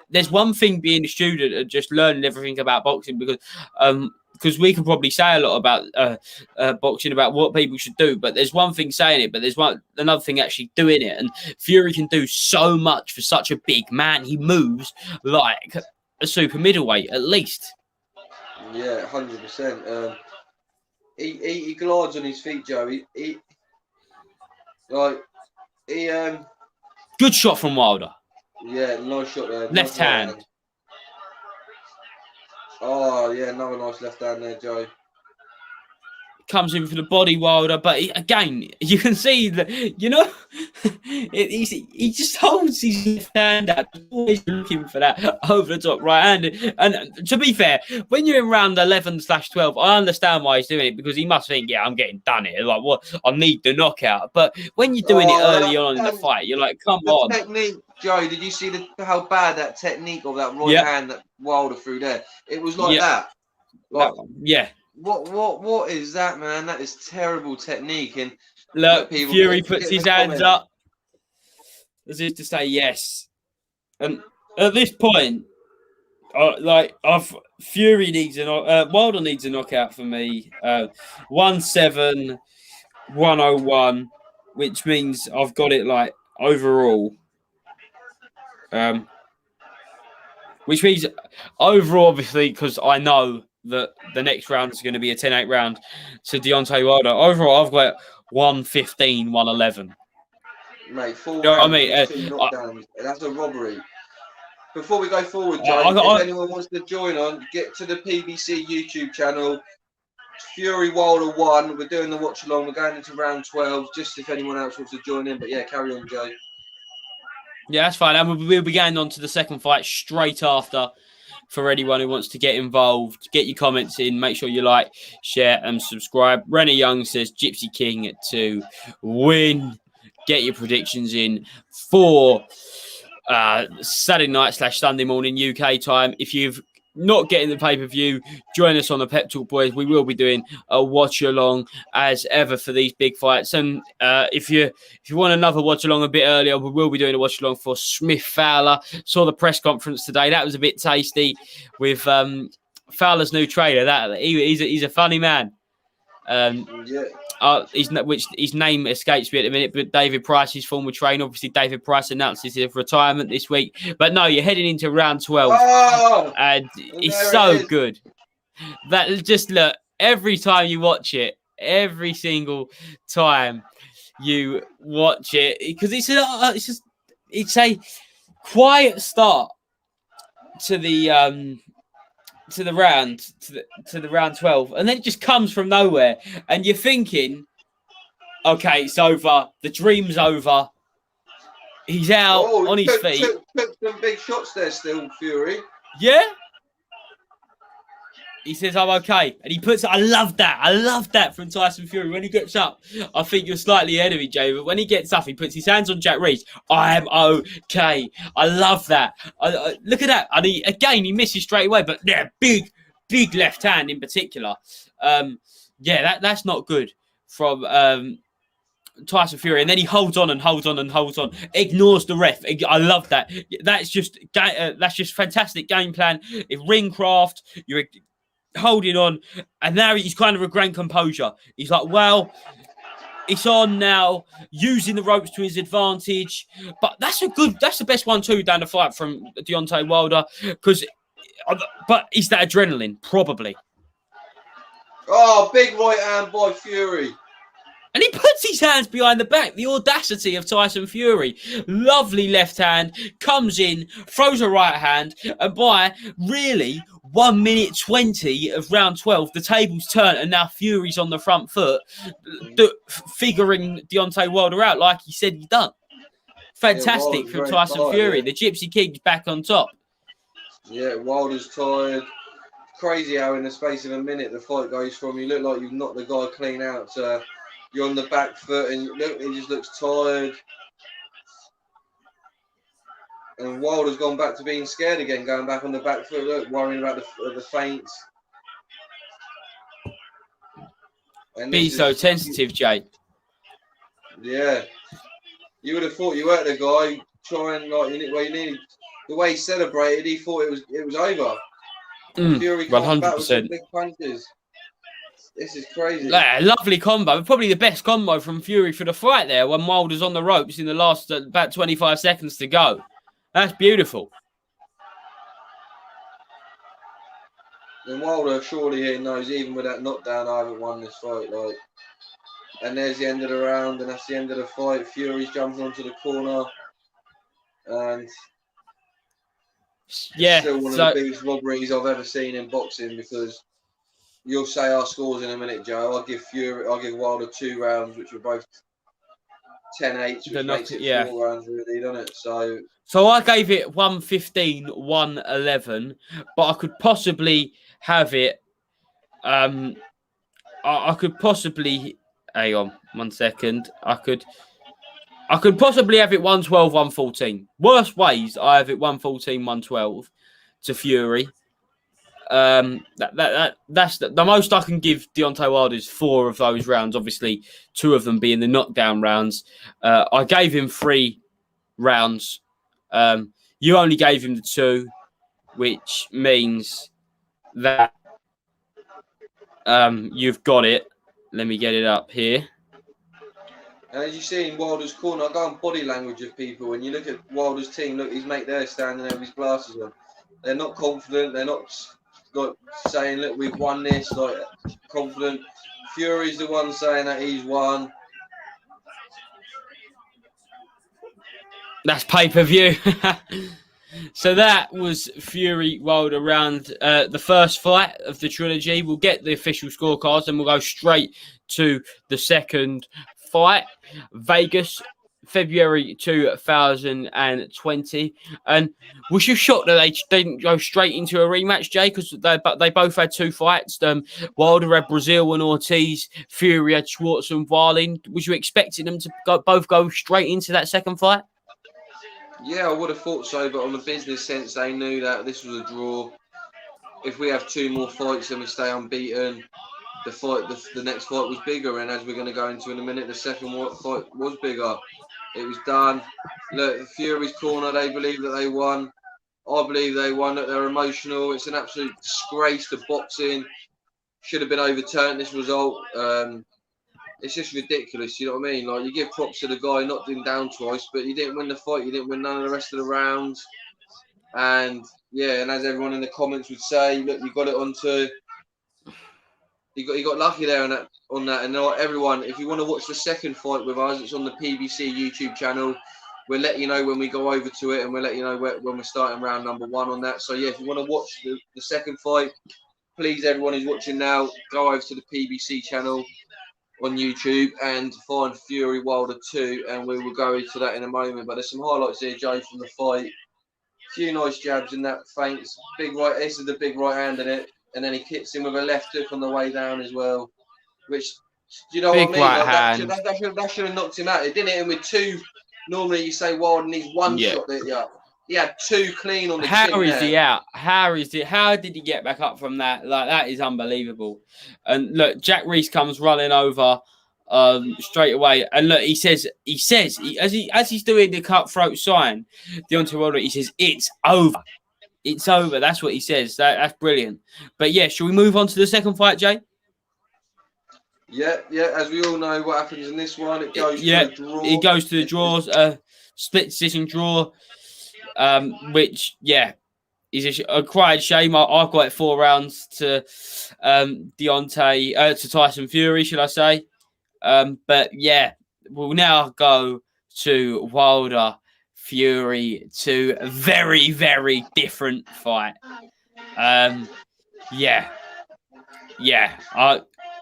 there's one thing being a student and just learning everything about boxing, because we can probably say a lot about boxing, about what people should do, but there's one thing saying it, but there's another thing actually doing it. And Fury can do so much for such a big man. He moves like a super middleweight, at least. Yeah, 100%. He glides on his feet, Joe. Good shot from Wilder. Yeah, nice shot there. Left hand. Oh, yeah, another nice left hand there, Joe. Comes in for the body, Wilder, but again, you can see that, you know, he just holds his left hand out, always looking for that over the top right hand. And to be fair, when you're in round 11/12, I understand why he's doing it, because he must think, yeah, I'm getting done here. Like, what? I need the knockout. But when you're doing it early on in the fight, you're like, come on. Technique, Joe, did you see how bad that technique of that right hand that Wilder threw there? It was like that. Like, yeah. What is that, man? That is terrible technique. And look, Fury puts his hands up as if to say yes. And at this point, Fury needs Wilder needs a knockout for me. 1-7, 101, which means I've got it like overall. Which means overall, obviously, because I know that the next round is going to be a 10-8 round to Deontay Wilder. Overall, I've got 115, 111. Mate, 4 you know rounds, knockdowns. That's a robbery. Before we go forward, Joe, if anyone wants to join on, get to the PBC YouTube channel. Fury Wilder 1. We're doing the watch along. We're going into round 12. Just if anyone else wants to join in. But yeah, carry on, Joe. Yeah, that's fine. And we'll be going on to the second fight straight after. For anyone who wants to get involved, get your comments in. Make sure you like, share, and subscribe. Renner Young says Gypsy King to win. Get your predictions in for Saturday night / Sunday morning UK time. If you've not getting the pay-per-view, join us on the Pep Talk Boys. We will be doing a watch-along as ever for these big fights. And if you want another watch-along a bit earlier, we will be doing a watch-along for Smith Fowler. Saw the press conference today. That was a bit tasty with Fowler's new trainer. He's a funny man. His name escapes me at the minute, but David Price, his former trainer. Obviously, David Price announces his retirement this week. But no, you're heading into round 12, and it's so good. That just look, every time you watch it, every single time you watch it, because it's a quiet start to the round 12, and then it just comes from nowhere, and you're thinking, okay, it's over, the dream's over, he's out on his feet. Took some big shots there still, Fury. Yeah, he says, I'm okay, and he puts, I love that from Tyson Fury. When he gets up, I think you're slightly ahead of me, Jay, but when he gets up, he puts his hands on Jack Reese. I'm okay. I love that. Look at that. And he misses straight away, but yeah, big left hand in particular. That's not good from Tyson Fury, and then he holds on, ignores the ref. I love that. That's just fantastic game plan. Ring craft. You're holding on, and now he's kind of regained composure. He's like, well, it's on now, using the ropes to his advantage. But that's the best 1-2 down the fight from Deontay Wilder, but it's that adrenaline, probably. Oh, big right hand by Fury. And he puts his hands behind the back. The audacity of Tyson Fury. Lovely left hand, comes in, throws a right hand, and by really 1 minute 20 of round 12, the tables turn, and now Fury's on the front foot, figuring Deontay Wilder out like he said he'd done. Fantastic from Tyson Fury. Yeah. The Gypsy King's back on top. Yeah, Wilder's tired. Crazy how in the space of a minute the fight goes from you look like you've knocked the guy clean out to you're on the back foot and look, he just looks tired. And Wilder's gone back to being scared again, going back on the back foot, look, worrying about the feints. Be so sensitive, Jay. Yeah. You would have thought you hurt the guy, trying the way he celebrated, he thought it was over. Fury 100%. Big punches. This is crazy. Lovely combo. Probably the best combo from Fury for the fight there when Wilder's on the ropes in the last about 25 seconds to go. That's beautiful. And Wilder surely he knows even with that knockdown I haven't won this fight. And there's the end of the round and that's the end of the fight. Fury's jumping onto the corner. And yeah, still one of the biggest robberies I've ever seen in boxing because you'll say our scores in a minute, Joe. I'll give Wilder 2 rounds, which were both 10-8, which makes it 4 rounds, really, doesn't it? So I gave it 115, 111, but I could possibly have it. I could possibly. Hang on, 1 second. I could possibly have it 112, 114. Worst ways, I have it 114, 112 to Fury. That's the most I can give Deontay Wilder is 4 of those rounds. Obviously, 2 of them being the knockdown rounds. I gave him 3 rounds. You only gave him the 2, which means that you've got it. Let me get it up here. And as you see in Wilder's corner, I go on body language of people. When you look at Wilder's team, look, his mate there standing there with his glasses on. They're not confident. They're not like saying, "Look, we've won this." Like confident. Fury's the one saying that he's won. That's pay-per-view. So that was Fury Wilder round the first fight of the trilogy. We'll get the official scorecards and we'll go straight to the second fight. Vegas, February 2020. And was you shocked that they didn't go straight into a rematch, Jay? Because they both had 2 fights. Wilder had Brazil and Ortiz. Fury had Schwartz and Wallin. Was you expecting them to both go straight into that second fight? Yeah, I would have thought so, but on the business sense, they knew that this was a draw. If we have 2 more fights and we stay unbeaten, the next fight was bigger. And as we're going to go into in a minute, the second fight was bigger. It was done. Look, Fury's corner, they believe that they won. I believe they won, that they're emotional. It's an absolute disgrace to boxing. Should have been overturned, this result. It's just ridiculous, you know what I mean? Like, you give props to the guy, knocked him down twice, but you didn't win the fight. You didn't win none of the rest of the rounds. And, yeah, and as everyone in the comments would say, look, you got it onto... You got lucky there on that. And everyone, if you want to watch the second fight with us, it's on the PBC YouTube channel. We'll let you know when we go over to it, and we'll let you know when we're starting round number 1 on that. So, yeah, if you want to watch the second fight, please, everyone who's watching now, go over to the PBC channel on YouTube and find Fury Wilder 2, and we will go into that in a moment. But there's some highlights here, Joe, from the fight. A few nice jabs in that feints. This is the big right hand in it, and then he kicks him with a left hook on the way down as well. Which, do you know big what I mean? Right hand. That should have knocked him out. It didn't hit him with 2. Normally you say Wilder needs 1 shot. He had 2 clean on the chin. How is he out? How did he get back up from that? Like, that is unbelievable. And look, Jack Reese comes running over straight away. And look, he says as he's doing the cutthroat sign, Deontay Wilder, he says it's over. It's over. That's what he says. That's brilliant. But yeah, shall we move on to the second fight, Jay? Yeah. As we all know, what happens in this one, it goes to a draw. It goes to the draws. Split decision draw. Which is a quite a shame. I've got it 4 rounds to Deontay to Tyson Fury, should I say? But yeah, we'll now go to Wilder Fury, to a very, very different fight.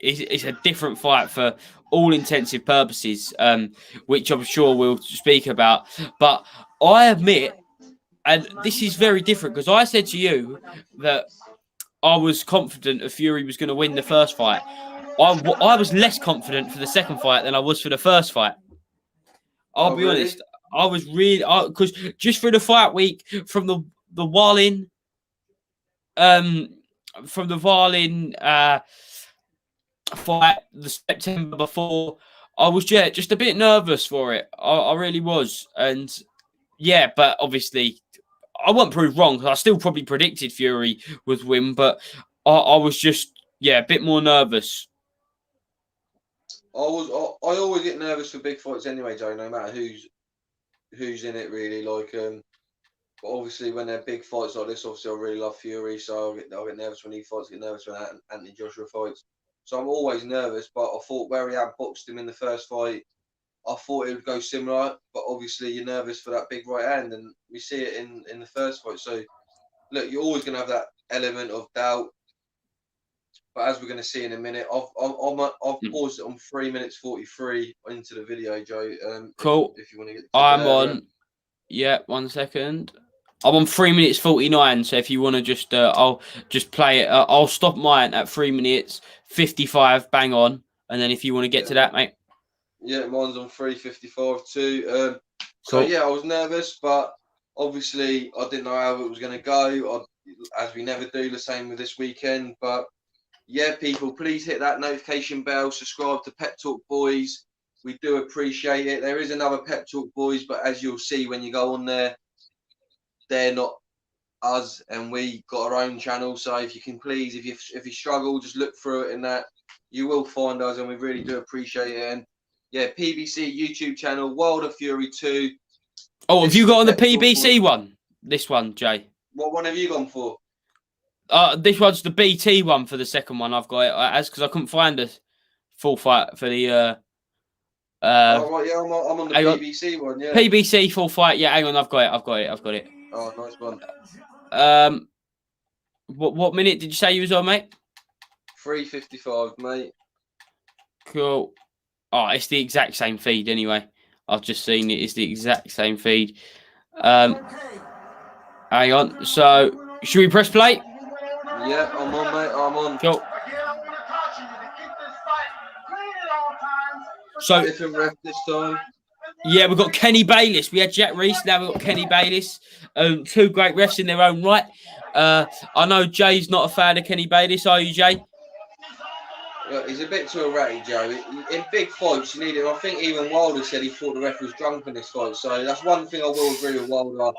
It's a different fight for all intensive purposes, which I'm sure we'll speak about. But I admit, and this is very different, because I said to you that I was confident that Fury was going to win the first fight. I was less confident for the second fight than I was for the first fight. I'll be honest. I was really, because just for the fight week from the Wallin, fight the September before, I was just a bit nervous for it. I really was, and but obviously I wasn't proved wrong, because I still probably predicted Fury would win, but I was just a bit more nervous. I always get nervous for big fights anyway, Joe. No matter who's in it, really. Like, but obviously when they're big fights like this, obviously I really love Fury, so I'll get nervous when he fights. Get nervous when Anthony Joshua fights. So I'm always nervous. But I thought where he outboxed him in the first fight, I thought it would go similar. But obviously you're nervous for that big right hand, and we see it in the first fight. So look, you're always going to have that element of doubt. But as we're going to see in a minute, I've paused it on 3 minutes 43 into the video, Joe. Cool. If you want to get, I'm on. 1 second. I'm on 3 minutes 49. So if you want to just, I'll just play it. I'll stop mine at 3 minutes 55. Bang on. And then if you want to get to that, mate. Yeah, mine's on 3:55 too. Cool. So I was nervous, but obviously I didn't know how it was going to go. As we never do, the same with this weekend, but. Yeah, people, please hit that notification bell. Subscribe to Pep Talk Boys. We do appreciate it. There is another Pep Talk Boys, but as you'll see when you go on there, they're not us, and we got our own channel. So if you can please, if you struggle, just look through it, and that you will find us, and we really do appreciate it. And PBC YouTube channel, Wilder Fury 2. Oh, have you got on the PBC one? This one, Jay. What one have you gone for? This one's the BT one for the second one. I've got it as because I couldn't find a full fight for the. I'm on the PBC one. Yeah. PBC full fight. Yeah, hang on. I've got it. Oh, nice one. What minute did you say you was on, mate? 3:55, mate. Cool. Oh, it's the exact same feed anyway. I've just seen it. It's the exact same feed. Hang on. So, should we press play? Yeah, I'm on, mate. I'm on. Cool. So different ref this time. Yeah, we've got Kenny Bayliss. We had Jack Reese. Now we've got Kenny Bayliss. 2 great refs in their own right. I know Jay's not a fan of Kenny Bayliss. Are you, Jay? Look, he's a bit too erratic, Joe. In big fights, you need it. I think even Wilder said he thought the ref was drunk in this fight. So that's one thing I will agree with Wilder.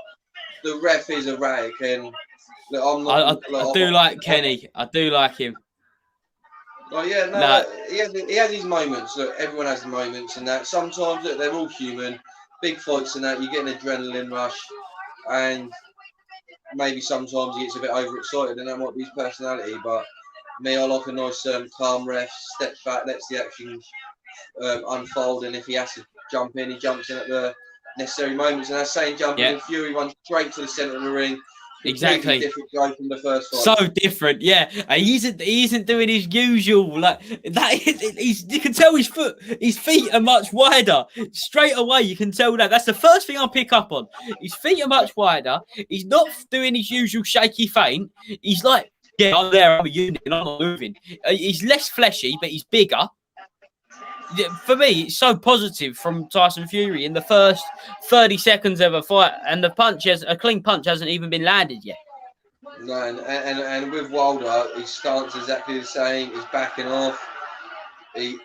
The ref is erratic, and look, I'm not. I do like Kenny. I do like him. Oh yeah, no. He has his moments. Look, everyone has moments, and that sometimes look, they're all human. Big fights and that, you get an adrenaline rush, and maybe sometimes he gets a bit overexcited, and that might be his personality. But me, I like a nice calm ref, steps back, lets the action unfold, and if he has to jump in, he jumps in at the necessary moments. And that's saying jumping in, Fury runs straight to the centre of the ring. Exactly. Different guy from the first fight. So different, yeah. He isn't doing his usual like that. You can tell his feet are much wider. Straight away, you can tell that. That's the first thing I pick up on. His feet are much wider. He's not doing his usual shaky feint. He's like, yeah, I'm there. I'm a unit, and I'm not moving. He's less fleshy, but he's bigger. For me, it's so positive from Tyson Fury in the first 30 seconds of a fight, and a clean punch hasn't even been landed yet. No, and with Wilder, his stance is exactly the same. He's backing off. He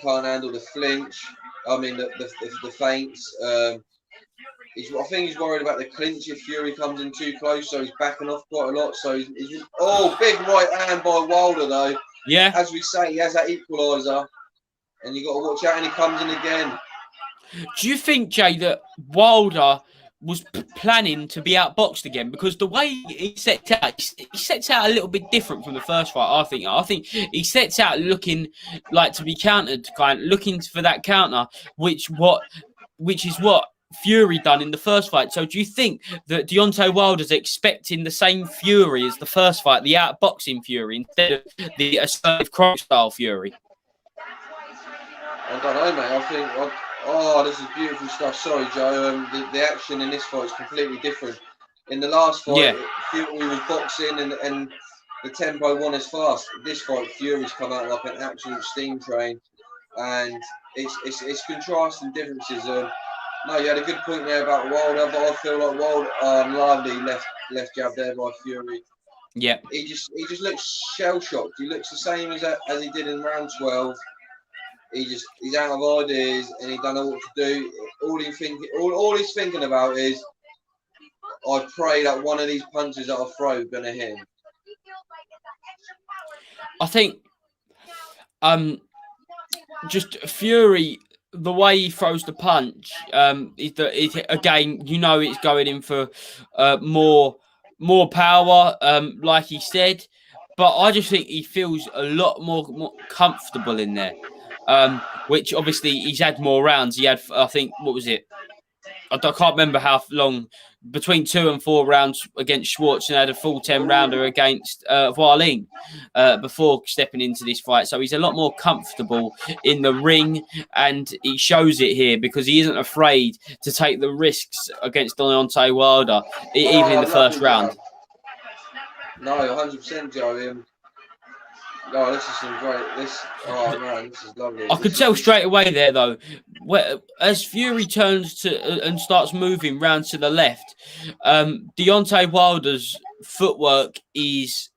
can't handle the flinch. I mean the feints. I think he's worried about the clinch if Fury comes in too close, so he's backing off quite a lot. So big right hand by Wilder though. Yeah. As we say, he has that equaliser, and you got to watch out. And he comes in again. Do you think, Jay, that Wilder was planning to be outboxed again? Because the way he sets out a little bit different from the first fight. I think he sets out looking like to be countered, looking for that counter, which is what Fury done in the first fight. So do you think that Deontay Wilder's expecting the same Fury as the first fight, the outboxing Fury, instead of the assertive cross style Fury? I don't know, mate. I think. This is beautiful stuff. Sorry, Joe. The action in this fight is completely different. In the last fight, Fury was boxing and the tempo wasn't as fast. This fight, Fury's come out like an absolute steam train, and it's contrasting differences. No, you had a good point there about Wilder, but I feel like Wilder, lovely left jab there by Fury. Yeah. He just looks shell shocked. He looks the same as he did in round 12. He's out of ideas and he don't know what to do. All he's thinking about is, I pray that one of these punches that I throw gonna hit him. I think just Fury, the way he throws the punch, again, it's going in for more power, like he said. But I just think he feels a lot more comfortable in there. Which obviously he's had more rounds. He had, I think, what was it? I can't remember how long, between 2 and 4 rounds against Schwartz, and had a full 10-rounder against Varlin before stepping into this fight. So he's a lot more comfortable in the ring, and he shows it here because he isn't afraid to take the risks against Deontay Wilder, even in the first round. No, 100%, Joe. No, this is some great. This is lovely. I could tell straight away there, though, as Fury turns to and starts moving round to the left, Deontay Wilder's footwork is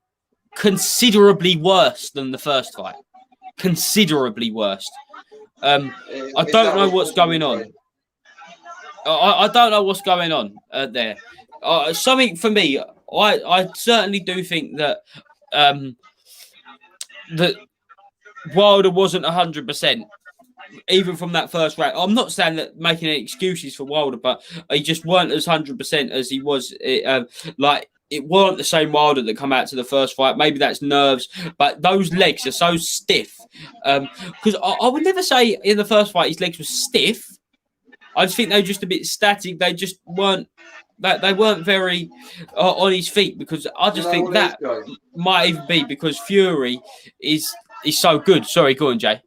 considerably worse than the first fight. Considerably worse. I don't know what's going on. I don't know what's going on there. Something for me, I certainly do think that. That Wilder wasn't 100%, even from that first round. I'm not saying that making any excuses for Wilder, but he just weren't as 100% as he was. It weren't the same Wilder that come out to the first fight. Maybe that's nerves, but those legs are so stiff. Because I would never say in the first fight his legs were stiff. I just think they were just a bit static. They just weren't. They weren't very on his feet, because I just think that might even be because Fury is so good. Sorry, go on, Jay.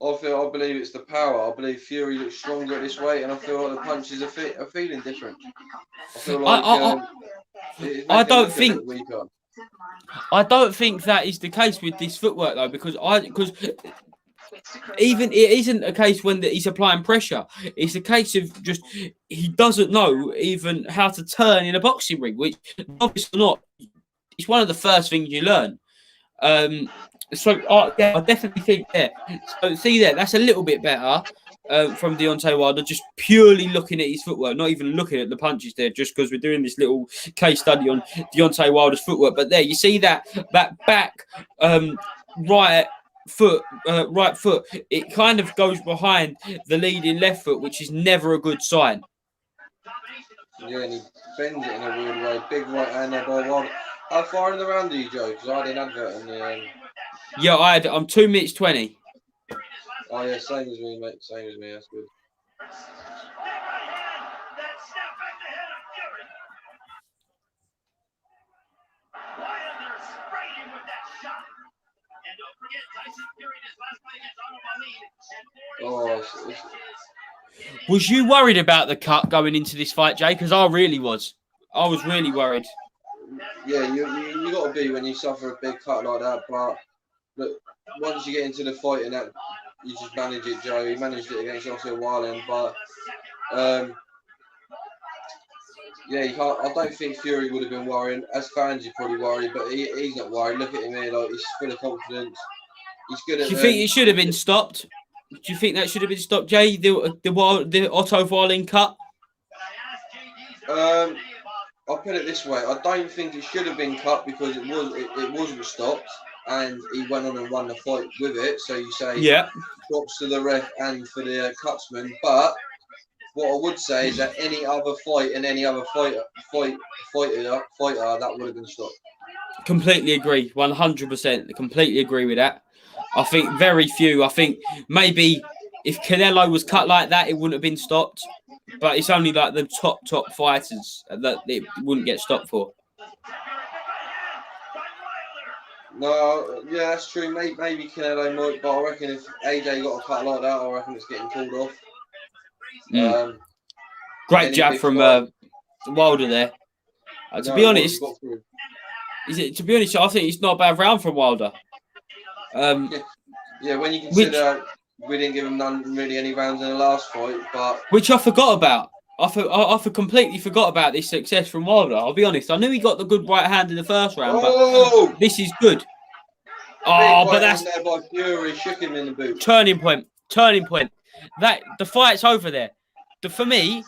I believe it's the power. I believe Fury looks stronger at this weight, and I feel like the punches are feeling different. I feel like I don't think that is the case with this footwork though, because even it isn't a case when he's applying pressure. It's a case of just he doesn't know even how to turn in a boxing ring, which obviously not. It's one of the first things you learn. I definitely think there. So see there, that's a little bit better from Deontay Wilder, just purely looking at his footwork, not even looking at the punches there, just because we're doing this little case study on Deontay Wilder's footwork. But there, you see that back right foot, it kind of goes behind the leading left foot, which is never a good sign. Yeah, and he bends it in a weird way. Big right hand there by Wilder. How far in the round are you, Joe? Because I had an advert in the Yeah, I'm 2 minutes 20. Oh yeah, same as me, mate. Same as me. That's good. Was you worried about the cut going into this fight, Jay? Because I really was. I was really worried. Yeah, you got to be when you suffer a big cut like that. But look, once you get into the fight and that, you just manage it, Joe. He managed it against Oscar Wilder, but yeah, I don't think Fury would have been worrying. As fans, you're probably worried, but he's not worried. Look at him here, like he's full of confidence. He's good at. Do you think it should have been stopped? Do you think that should have been stopped, Jay? The Otto Violin cut? I'll put it this way: I don't think it should have been cut because it wasn't stopped, and he went on and won the fight with it. So you say, yeah, props to the ref and for the cutsman. But what I would say is that any other fight and any other fighter that would have been stopped. Completely agree, 100%. Completely agree with that. I think very few. I think maybe if Canelo was cut like that, it wouldn't have been stopped. But it's only like the top fighters that it wouldn't get stopped for. No, yeah, that's true. Maybe Canelo might, but I reckon if AJ got a cut like that, I reckon it's getting called off. Great jab from Wilder there. To be honest, I think it's not a bad round from Wilder. Yeah, when you consider we didn't give him really any rounds in the last fight, but which I forgot about. I completely forgot about this success from Wilder. I'll be honest. I knew he got the good right hand in the first round, but this is good. But that's there by Fury, shook him in the boot. Turning point. That the fight's over there. For me,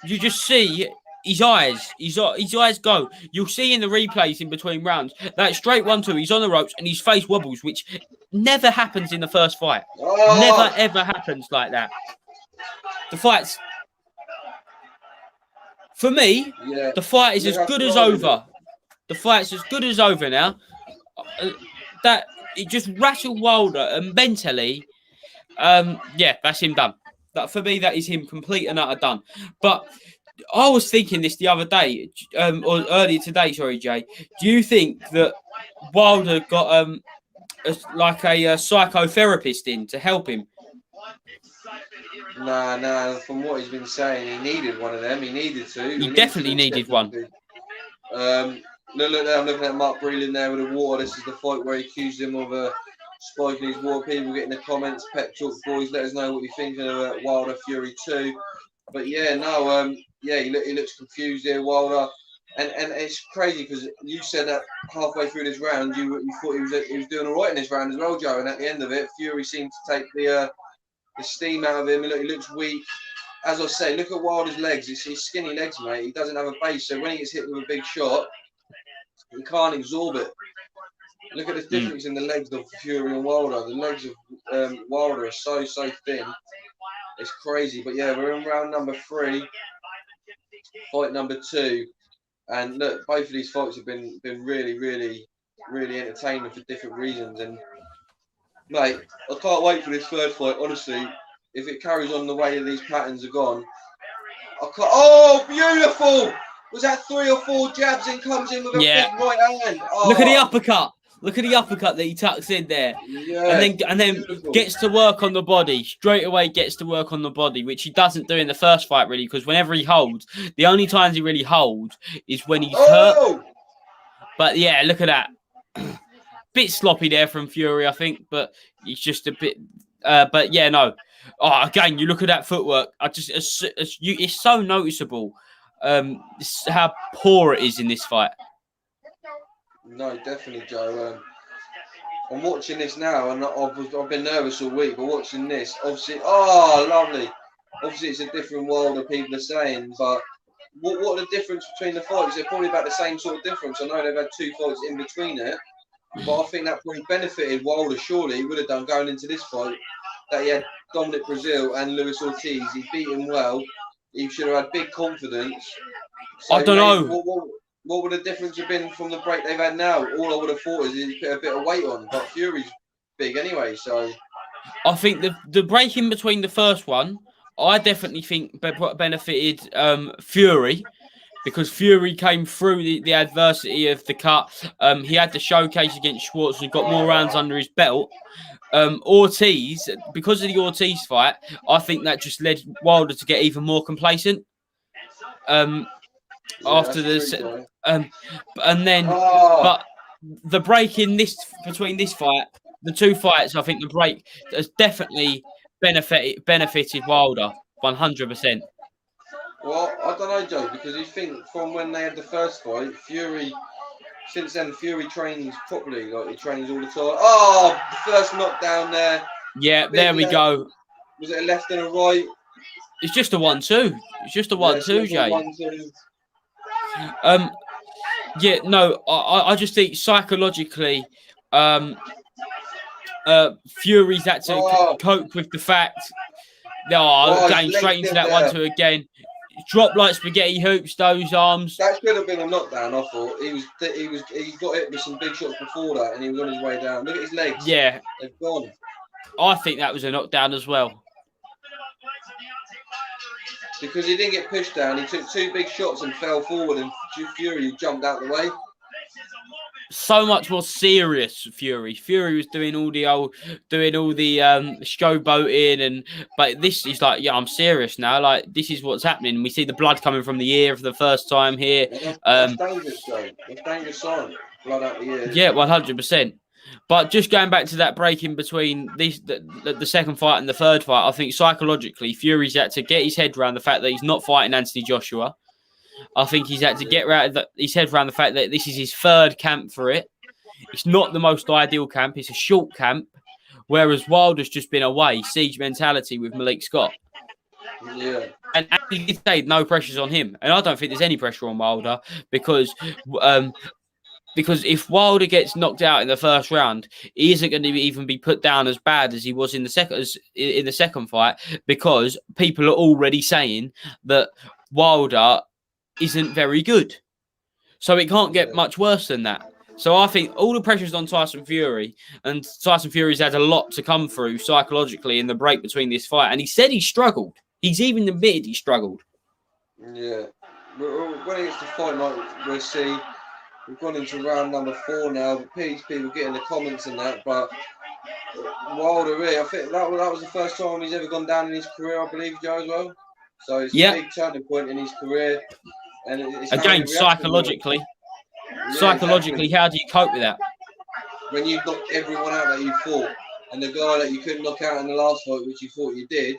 you just see his eyes. His eyes go. You'll see in the replays in between rounds that straight 1-2. He's on the ropes and his face wobbles, which never happens in the first fight. Never ever happens like that. The fight's. For me, the fight is as good as over. The fight's as good as over now. That it just rattled Wilder and mentally, that's him done. That for me, that is him complete and utter done. But I was thinking this the other day, or earlier today. Sorry, Jay. Do you think that Wilder got a psychotherapist in to help him? Nah. From what he's been saying, he needed one of them. He needed to. He definitely needed one. Look there. I'm looking at Mark Breland there with the water. This is the fight where he accused him of spiking his water. People get in the comments. Pep Talk Boys, let us know what you're thinking of Wilder Fury 2. But he looks confused here, Wilder. And it's crazy because you said that halfway through this round, you thought he was doing all right in this round as well, Joe. And at the end of it, Fury seemed to take the steam out of him. He looks weak. As I say, look at Wilder's legs. It's his skinny legs, mate. He doesn't have a base, so when he gets hit with a big shot, he can't absorb it. Look at the difference in the legs of Fury and Wilder. The legs of Wilder are so thin. It's crazy. But yeah, we're in round number 3, fight number 2. And look, both of these fights have been really, really, really entertaining for different reasons. And mate, I can't wait for this third fight. Honestly, if it carries on the way that these patterns are gone, I can't. Oh, beautiful! Was that 3 or 4 jabs and comes in with a big right hand? Oh. Look at the uppercut. Look at the uppercut that he tucks in there. Yeah, and then gets to work on the body. Straight away gets to work on the body, which he doesn't do in the first fight, really, because whenever he holds, the only times he really holds is when he's hurt. But yeah, look at that. Bit sloppy there from Fury, I think, but he's just a bit. But yeah, no. Oh, again, you look at that footwork. It's so noticeable how poor it is in this fight. No, definitely, Joe. I'm watching this now, and I've been nervous all week, but watching this, obviously, lovely. Obviously, it's a different world of people are saying, but what are the difference between the fights? They're probably about the same sort of difference. I know they've had 2 fights in between it, but I think that probably benefited Wilder. Surely he would have done going into this fight that he had Dominic Brazil and Luis Ortiz. He beat him well. He should have had big confidence. So I don't know. What would the difference have been from the break they've had now? All I would have thought is he put a bit of weight on, but Fury's big anyway, so... I think the break in between the first one, I definitely think benefited Fury, because Fury came through the adversity of the cut. He had the showcase against Schwartz and got more rounds under his belt. Ortiz, because of the Ortiz fight, I think that just led Wilder to get even more complacent. After this, but the break in this between this fight, the 2 fights, I think the break has definitely benefited Wilder 100%. Well, I don't know, Joe, because you think from when they had the first fight, Fury since then, Fury trains properly. Like he trains all the time. Oh, the first knockdown there. Yeah, there we go. Was it a left and a right? It's just a 1-2. It's just a 1-2, Jay. 1-2. Yeah, no, I just think psychologically, Fury's had to cope with the fact. Going straight into that 1-2 again. Drop like spaghetti hoops, those arms. That should have been a knockdown. I thought he got hit with some big shots before that, and he was on his way down. Look at his legs. Yeah, they've gone. I think that was a knockdown as well. Because he didn't get pushed down, he took 2 big shots and fell forward, and Fury jumped out the way. So much more serious, Fury. Fury was doing all the showboating, but this is like, yeah, I'm serious now. Like, this is what's happening. We see the blood coming from the ear for the first time here. Yeah, that's dangerous, though. That's dangerous sign. Blood out the ear. Yeah, 100%. But just going back to that break in between the second fight and the third fight, I think psychologically, Fury's had to get his head around the fact that he's not fighting Anthony Joshua. I think he's had to get his head around the fact that this is his third camp for it. It's not the most ideal camp. It's a short camp, whereas Wilder's just been away, siege mentality with Malik Scott. Yeah. And he did say no pressures on him. And I don't think there's any pressure on Wilder because if Wilder gets knocked out in the first round, he isn't going to even be put down as bad as he was in the second fight, because people are already saying that Wilder isn't very good. So it can't get much worse than that. So I think all the pressure's on Tyson Fury, and Tyson Fury's had a lot to come through psychologically in the break between this fight. And he said he struggled. He's even admitted he struggled. Yeah. When it gets to fight night, we'll see. We've gone into round number 4 now. But please, people get in the comments and that. But Wilder, really, I think that was the first time he's ever gone down in his career, I believe, Joe, as well. So it's a big turning point in his career. And it's again, psychologically. Yeah, psychologically, exactly. How do you cope with that? When you've knocked everyone out that you fought, and the guy that you couldn't knock out in the last fight, which you thought you did,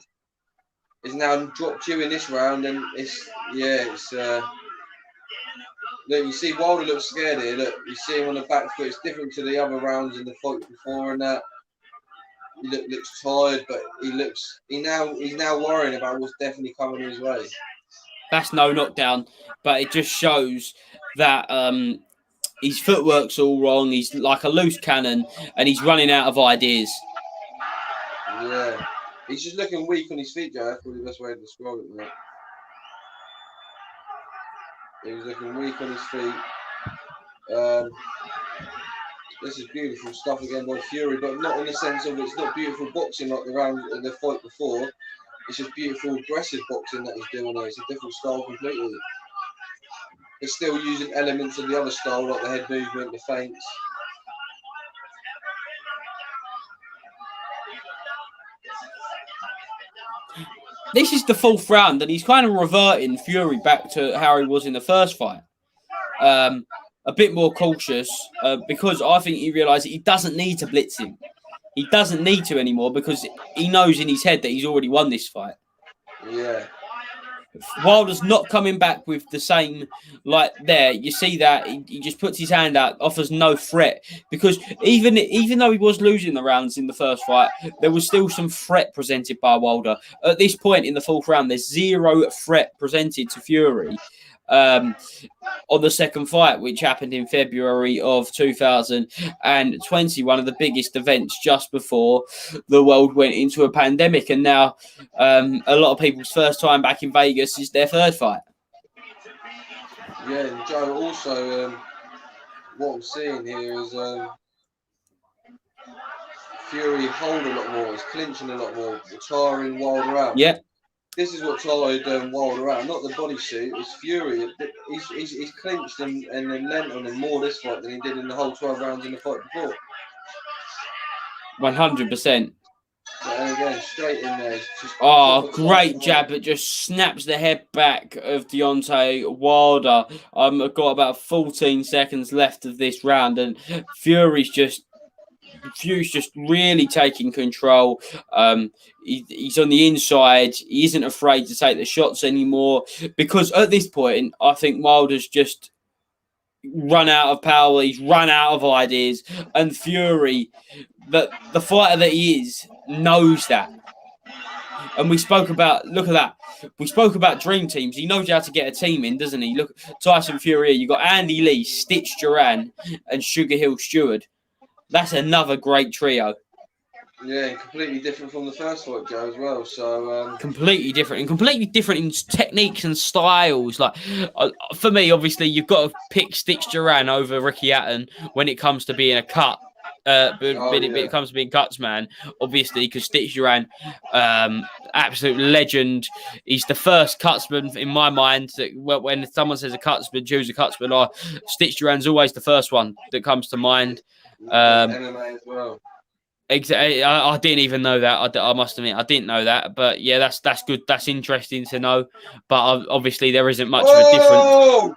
is now dropped you in this round, and look, you see Wilder looks scared here. Look, you see him on the back foot. It's different to the other rounds in the fight before, and that he looks tired, but he's now worrying about what's definitely coming his way. That's no knockdown, but it just shows that his footwork's all wrong. He's like a loose cannon, and he's running out of ideas. Yeah, he's just looking weak on his feet, Joe. That's probably the best way to describe it, mate. He was looking weak on his feet. This is beautiful stuff again by Fury, but not in the sense of it's not beautiful boxing like the fight before. It's just beautiful, aggressive boxing that he's doing there. It's a different style completely. It's still using elements of the other style, like the head movement, the feints. This is the 4th round, and he's kind of reverting Fury back to how he was in the first fight. A bit more cautious, because I think he realised he doesn't need to blitz him. He doesn't need to anymore, because he knows in his head that he's already won this fight. Yeah. Wilder's not coming back with the same, like there. You see that he just puts his hand out, offers no threat, because even though he was losing the rounds in the first fight, there was still some threat presented by Wilder. At this point in the 4th round, there's zero threat presented to Fury on the second fight, which happened in February of 2020, one of the biggest events just before the world went into a pandemic. And now a lot of people's first time back in Vegas is their 3rd fight. Yeah, and Joe, also what I'm seeing here is Fury hold a lot more, he's clinching a lot more, tiring Wilder out. Yeah. This is what tired Wilder out, not the bodysuit. It's Fury. He's clinched and then lent on him more this fight than he did in the whole 12 rounds in the fight before. 100%. And again, straight in there. Great jab that just snaps the head back of Deontay Wilder. I've got about 14 seconds left of this round, and Fury's just really taking control. He's on the inside. He isn't afraid to take the shots anymore, because at this point, I think Wilder's just run out of power. He's run out of ideas. And Fury, the fighter that he is, knows that. And we spoke about, look at that. We spoke about dream teams. He knows how to get a team in, doesn't he? Look, Tyson Fury. You got Andy Lee, Stitch Duran, and Sugar Hill Stewart. That's another great trio. Yeah, and completely different from the first fight, Joe, as well. So completely different in techniques and styles. Like for me, obviously, you've got to pick Stitch Duran over Ricky Hatton when it comes to being a cut. It comes to being cuts, man. Obviously, because Stitch Duran, absolute legend. He's the first cutsman in my mind. When someone says a cutsman, choose a cutsman. Stitch Duran's always the first one that comes to mind. MMA as well. Exactly. I didn't even know that. I must admit, I didn't know that. But yeah, that's good. That's interesting to know. But obviously, there isn't much of a difference.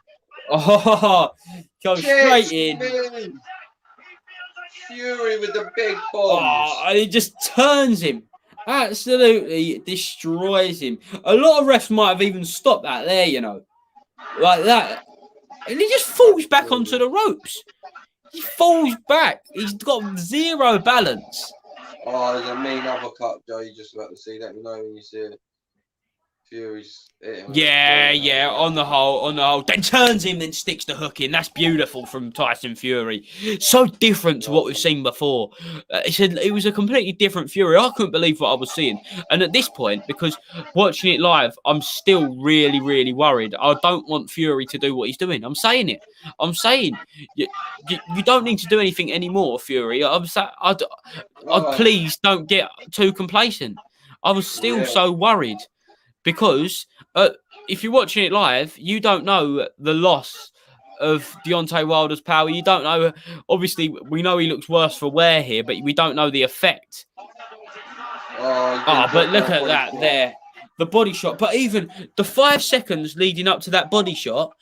Oh, go straight in. Fury with the big bombs. And he just turns him. Absolutely destroys him. A lot of refs might have even stopped that there, like that. And he just falls back onto the ropes. He falls back. He's got zero balance. Oh, there's a mean uppercut, Joe. You're just about to see that. You know when you see it. Fury's hitting. Yeah. On the whole. Then turns him, then sticks the hook in. That's beautiful from Tyson Fury. So different to what we've seen before. It was a completely different Fury. I couldn't believe what I was seeing. And at this point, because watching it live, I'm still really, really worried. I don't want Fury to do what he's doing. I'm saying it. I'm saying you don't need to do anything anymore, Fury. Please don't get too complacent. I was still so worried. Because if you're watching it live, you don't know the loss of Deontay Wilder's power. You don't know. Obviously, we know he looks worse for wear here, but we don't know the effect. But look at that there. The body shot. But even the 5 seconds leading up to that body shot,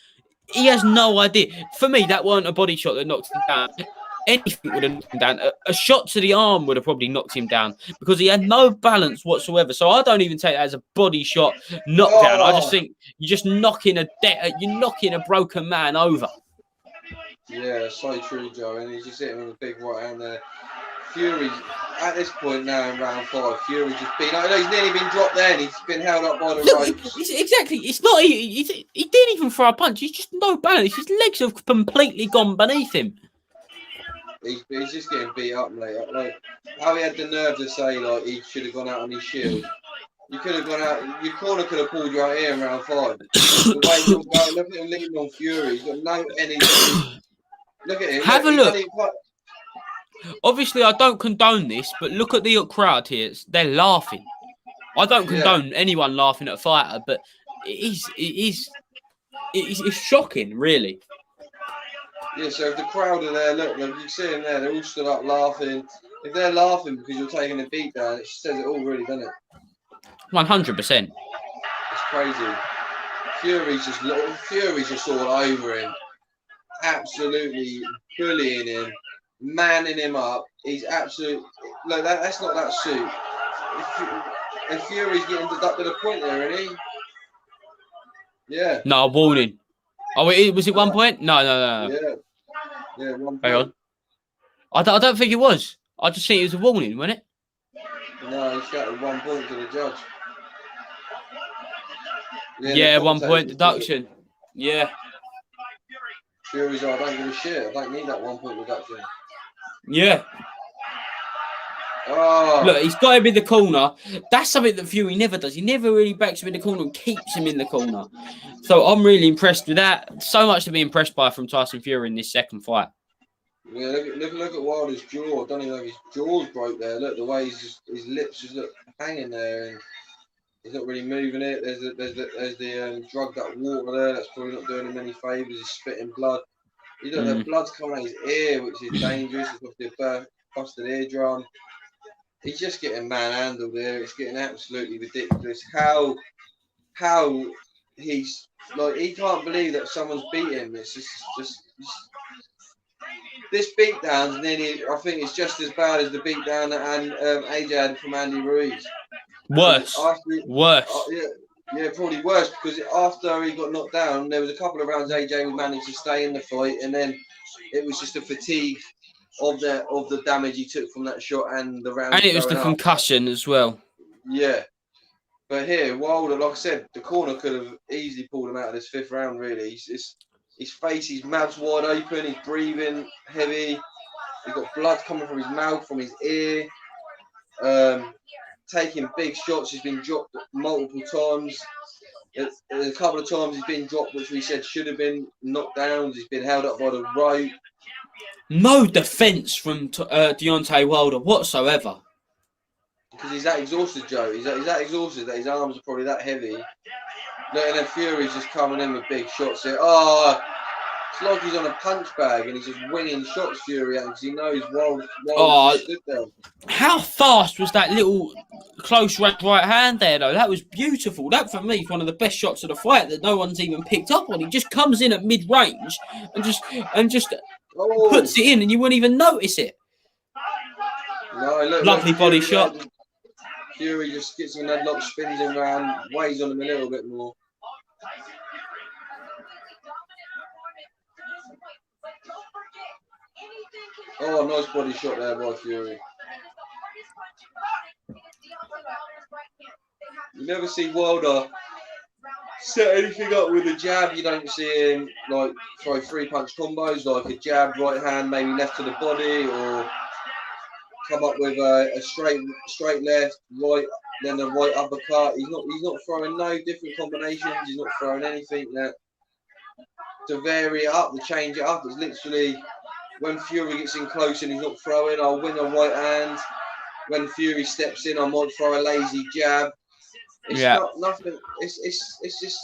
he has no idea. For me, that weren't a body shot that knocked him down. Anything would have knocked him down. A shot to the arm would have probably knocked him down because he had no balance whatsoever. So I don't even take that as a body shot knockdown. I just think you're just knocking a broken man over. Yeah, so true, Joe. And he's just hitting with a big right hand there. Fury, at this point now in round 5, Fury just been. I know he's nearly been dropped there, and he's been held up by the ropes. Exactly. It's not. He didn't even throw a punch. He's just no balance. His legs have completely gone beneath him. He's just getting beat up, mate. Like how he had the nerve to say like he should have gone out on his shield. You could have gone out. Your corner could have pulled you out here in round 5. The way he's going, look at him leaning on Fury. He's got no energy. Look at him. Have a look. Obviously, I don't condone this, but look at the crowd here. They're laughing. I don't condone anyone laughing at a fighter, but it's shocking, really. Yeah, so if the crowd are there, look, you see them there, they're all stood up laughing. If they're laughing because you're taking a beat down, it says it all, really, doesn't it? 100%. It's crazy. Fury's just all over him. Absolutely bullying him, manning him up. He's absolutely... Look, that's not that suit. And Fury's getting deducted a point there, isn't he? Yeah. No, warning. Oh, was it 1 point? No. Yeah, 1 point. Hang on. I don't think it was. I just think it was a warning, wasn't it? No, he shouted 1 point to the judge. Yeah, 1 point deduction. Yeah. Fury's like, I don't give a shit. I don't need that 1 point deduction. Yeah. Oh. Look, he's got him in the corner. That's something that Fury never does. He never really backs him in the corner and keeps him in the corner. So I'm really impressed with that. So much to be impressed by from Tyson Fury in this second fight. Yeah, look at Wilder's jaw. I don't even know if his jaw's broke there. Look, the way his lips just look hanging there, and he's not really moving it. There's the drugged up water there. That's probably not doing him any favours. He's spitting blood. You know, the blood's coming out his ear, which is dangerous. It's obviously a busted eardrum. He's just getting manhandled there. It's getting absolutely ridiculous. How he's like, he can't believe that someone's beat him. It's just this beatdown's nearly, I think it's just as bad as the beatdown that AJ had from Andy Ruiz. Worse. Yeah, probably worse because after he got knocked down, there was a couple of rounds AJ managed to stay in the fight, and then it was just a fatigue of the damage he took from that shot and the rounds And it was the going up. concussion as well. Yeah, but here Wilder, like I said, the corner could have easily pulled him out of this 5th round. Really, his face, his mouth's wide open, he's breathing heavy. He's got blood coming from his mouth, from his ear. Taking big shots. He's been dropped multiple times. A couple of times he's been dropped, which we said should have been knockdowns. He's been held up by the rope. No defense from Deontay Wilder whatsoever. Because he's that exhausted, Joe. He's that exhausted that his arms are probably that heavy. Look, and then Fury's just coming in with big shots here. Oh, it's like he's on a punch bag and he's just winging shots, Fury, because he knows Wilder stood there. How fast was that little close range right hand there, though? That was beautiful. That, for me, is one of the best shots of the fight that no one's even picked up on. He just comes in at mid-range and just puts it in, and you wouldn't even notice it. No, look, lovely body shot. Fury just gets him in that lock, spins him around, weighs on him a little bit more. Oh, nice body shot there by Fury. You never see Wilder set anything up with a jab. You don't see him like throw 3-punch combos, like a jab, right hand, maybe left to the body, or come up with a straight left, right, then a right uppercut. He's not throwing no different combinations. He's not throwing anything that to vary it up, to change it up. It's literally when Fury gets in close and he's not throwing, I'll wing a right hand. When Fury steps in, I might throw a lazy jab. It's not nothing. It's just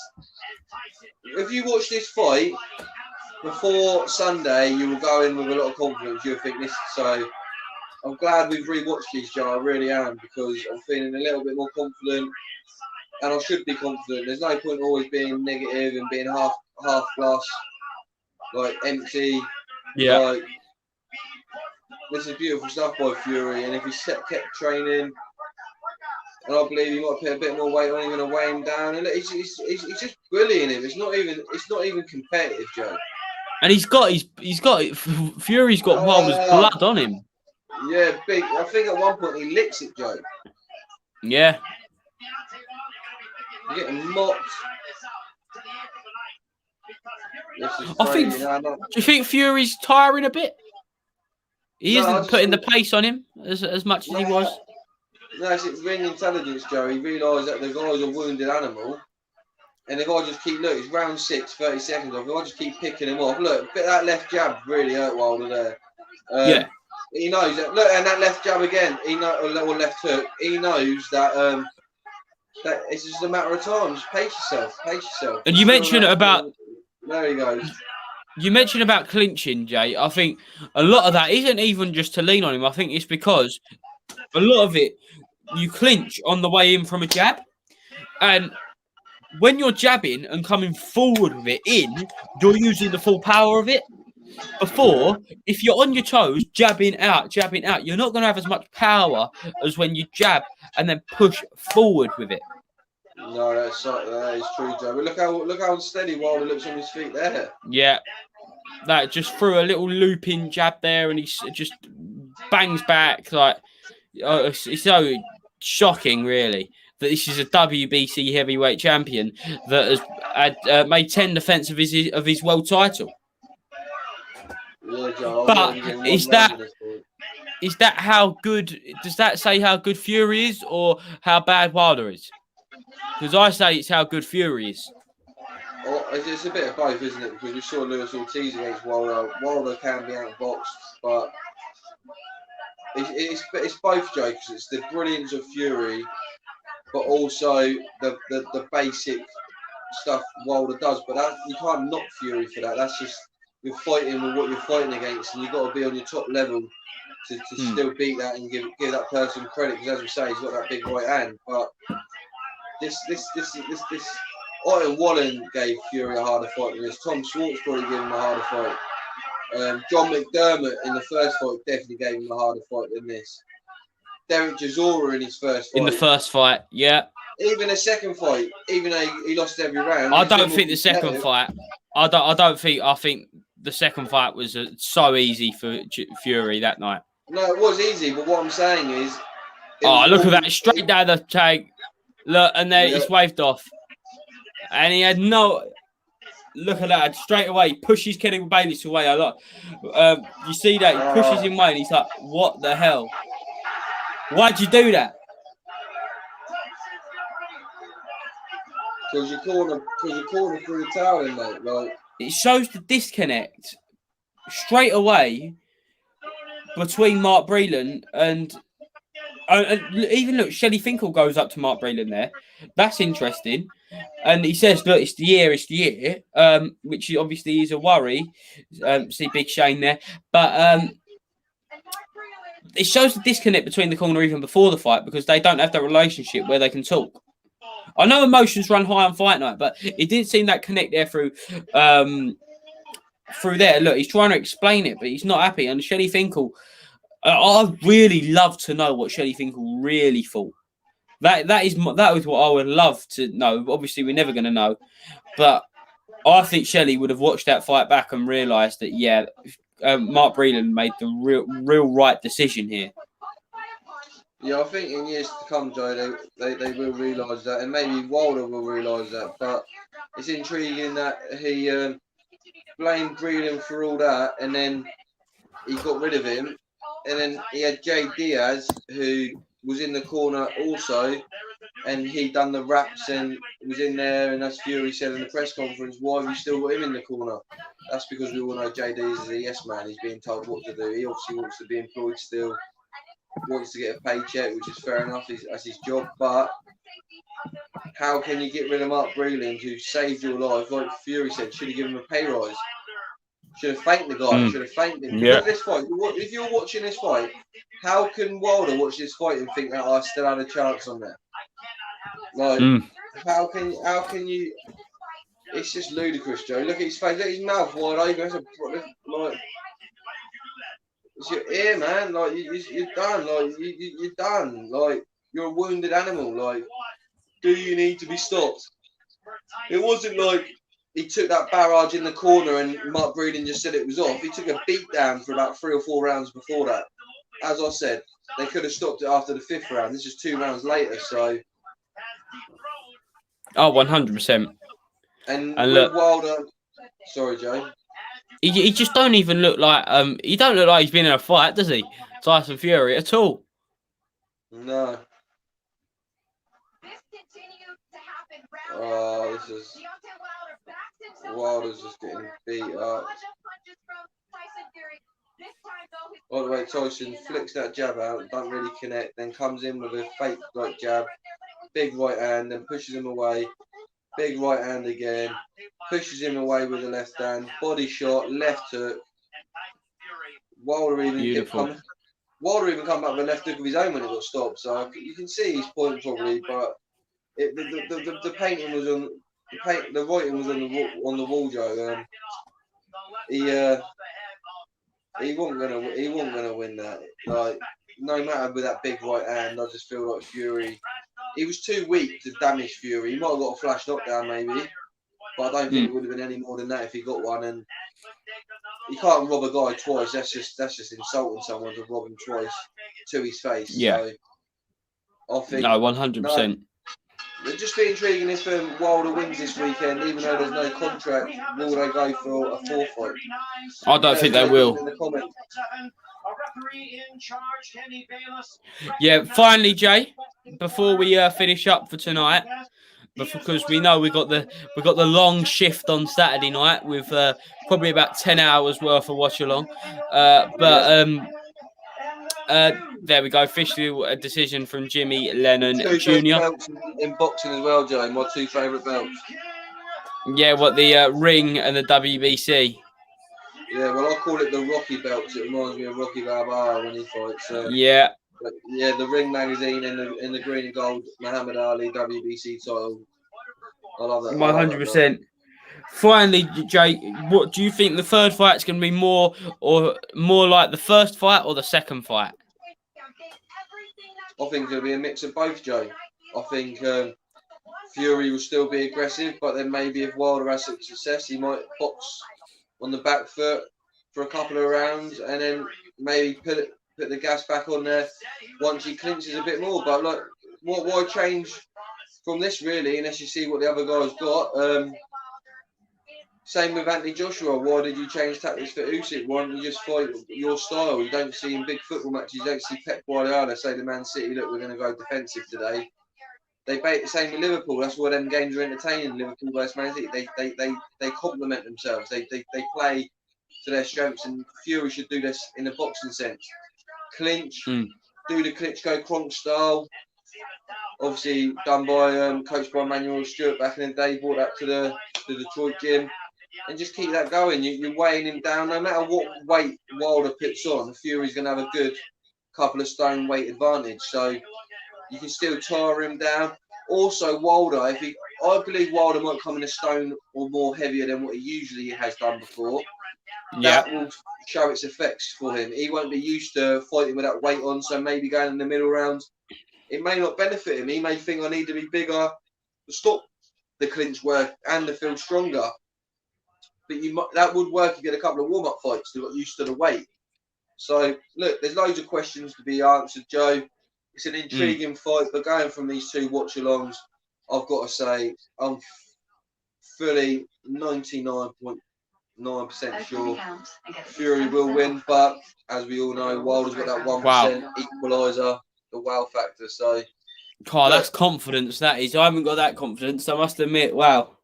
if you watch this fight before Sunday, you will go in with a lot of confidence. You'll think this. So I'm glad we've rewatched these, Joe. I really am, because I'm feeling a little bit more confident, and I should be confident. There's no point always being negative and being half glass, like empty. Yeah. Like, this is beautiful stuff by Fury, and if he kept training, and I believe he might put a bit more weight on him and weigh him down. And he's just bullying him. It's not even competitive, Joe. And Fury's got Wilder's blood on him. Yeah, big. I think at one point he licks it, Joe. Yeah. You're getting mocked. Do you think Fury's tiring a bit? He isn't putting the pace on him as much as he was. No, it's ring intelligence, Joe. He realised that the guy's a wounded animal. And if I just keep, look, it's round 6, 30 seconds off. If I just keep picking him off, look, that left jab really hurt Wilder there. Yeah. He knows that. Look, and that left jab again. Or left hook. He knows that that it's just a matter of time. Just pace yourself. And you mentioned about. There he goes. You mentioned about clinching, Jay. I think a lot of that isn't even just to lean on him. I think it's because a lot of it, you clinch on the way in from a jab. And when you're jabbing and coming forward with it in, you're using the full power of it. Before, if you're on your toes, jabbing out, you're not going to have as much power as when you jab and then push forward with it. No, that is true, Joe. But look how unsteady Wilder looks on his feet there. Yeah, that just threw a little looping jab there, and he just bangs back. Like, it's so shocking, really, that this is a WBC heavyweight champion that has made 10 defense of his world title. Yeah, Joe, but is that how good? Does that say how good Fury is or how bad Wilder is? Because I say it's how good Fury is. Well, it's a bit of both, isn't it? Because we saw Lewis Ortiz against Wilder. Wilder can be outboxed, but it's both, Joe. Because it's the brilliance of Fury, but also the basic stuff Wilder does. But you can't knock Fury for that. That's just, you're fighting with what you're fighting against, and you've got to be on your top level to still beat that and give that person credit. Because as we say, he's got that big right hand. But this Iron Wallen gave Fury a harder fight than this. Tom Swartz probably gave him a harder fight. John McDermott in the first fight definitely gave him a harder fight than this. Derek Chisora in his first fight. In the first fight, yeah. even a second fight, even though he lost every round. I don't think the second fight. I think the second fight was so easy for Fury that night. No, it was easy, but what I'm saying is. Oh, look at that! Straight down the tag. Look, and then it's waved off, and he had no. Look at that! Straight away, pushes Kenny Bayless away. I like. You see that he pushes him away, and he's like, "What the hell? Why'd you do that?" Because you're calling through the towel, mate. Like it shows the disconnect straight away between Mark Breland and even look, Shelley Finkel goes up to Mark Breland there. That's interesting. And he says, look, it's the year, which obviously is a worry. See Big Shane there. But it shows the disconnect between the corner even before the fight because they don't have that relationship where they can talk. I know emotions run high on fight night, but it didn't seem that connect there through there. Look, he's trying to explain it, but he's not happy. And Shelley Finkel, I'd really love to know what Shelley Finkel really thought. That is what I would love to know. Obviously, we're never going to know, but I think Shelley would have watched that fight back and realised that Mark Breland made the real right decision here. Yeah, I think in years to come, Joe, they will realise that, and maybe Wilder will realise that. But it's intriguing that he blamed Breland for all that, and then he got rid of him, and then he had Jay Diaz, who was in the corner also, and he done the raps and was in there, and as Fury said in the press conference, why have you still got him in the corner? That's because we all know Jay Diaz is a yes man. He's being told what to do. He obviously wants to be employed still. Wants to get a paycheck, which is fair enough. That's his job. But how can you get rid of Mark Breland, who saved your life? Like Fury said, should have given him a pay rise. Should have thanked the guy. Should have thanked him. Yeah. Look at this fight. If you're watching this fight, how can Wilder watch this fight and think that I still had a chance on that? Like, how can you? It's just ludicrous, Joe. Look at his face. Look at his mouth wide open. Like. It's your ear, man. Like you're done. Like you're done. Like you're a wounded animal. Like, do you need to be stopped? It wasn't like he took that barrage in the corner and Mark Breland just said it was off. He took a beat down for about 3 or 4 rounds before that. As I said, they could have stopped it after the 5th round. This is 2 rounds later. So. Oh, 100%. And look, Wilder. Sorry, Joe. He just don't even look like he don't look like he's been in a fight, does he? Tyson Fury at all. No. Oh, this is Wilder's just getting beat up. By the way, Tyson flicks that jab out, don't really connect, then comes in with a fake right jab, big right hand, then pushes him away. Big right hand again, pushes him away with the left hand, body shot, left hook. Wilder even come back with a left hook of his own when it got stopped. So you can see his point probably, but the painting was on the writing was on the wall, Joe. He wasn't gonna win that. Like no matter with that big right hand, I just feel like Fury. He was too weak to damage Fury. He might have got a flash knockdown maybe, but I don't think it would have been any more than that if he got one. And you can't rob a guy twice. That's just insulting someone to rob him twice to his face. Yeah. So I think 100%. It'd just be intriguing if Wilder wins this weekend, even though there's no contract. Will they go for a 4th fight? I don't think they will. In the comments. Yeah, finally, Jay, before we finish up for tonight, because we know we got the long shift on Saturday night with probably about 10 hours worth of watch along. There we go. Officially a decision from Jimmy Lennon Jr. In boxing as well, Joe. My 2 favourite belts. Yeah, what the ring and the WBC. Yeah, well, I call it the Rocky belts. It reminds me of Rocky Balboa when he fights. Yeah. But yeah, the Ring magazine in the green and gold Muhammad Ali WBC title. I love that. 100%. Finally, Jay, what do you think the 3rd fight's going to be more like the 1st fight or the 2nd fight? I think it'll be a mix of both, Joe. I think Fury will still be aggressive, but then maybe if Wilder has some success, he might box on the back foot for a couple of rounds, and then maybe put the gas back on there once he clinches a bit more. But like, why change from this really, unless you see what the other guy's got? Same with Anthony Joshua. Why did you change tactics for Usyk? Why don't you just fight your style? You don't see in big football matches. You don't see Pep Guardiola say to Man City, "Look, we're going to go defensive today." They bait the same with Liverpool. That's why them games are entertaining. Liverpool versus Man City. They complement themselves. They play to their strengths. And Fury should do this in a boxing sense. Clinch, do the Klitschko Kronk style. Obviously done by coached by Manuel Stewart back in the day. Brought that to the Detroit gym. And just keep that going. You're weighing him down. No matter what weight Wilder puts on, Fury's going to have a good couple of stone weight advantage. So you can still tire him down. Also, Wilder, I believe Wilder might come in a stone or more heavier than what he usually has done before. Yeah. That will show its effects for him. He won't be used to fighting with that weight on, so maybe going in the middle rounds, it may not benefit him. He may think I need to be bigger to stop the clinch work and to feel stronger. But that would work if you get a couple of warm-up fights to get used to the weight. So, look, there's loads of questions to be answered, Joe. It's an intriguing fight, but going from these two watch-alongs, I've got to say I'm fully 99.9% sure Fury will win. But as we all know, Wilder's got that 1% equaliser, the wow factor. So, that's confidence, that is. I haven't got that confidence, I must admit. Wow.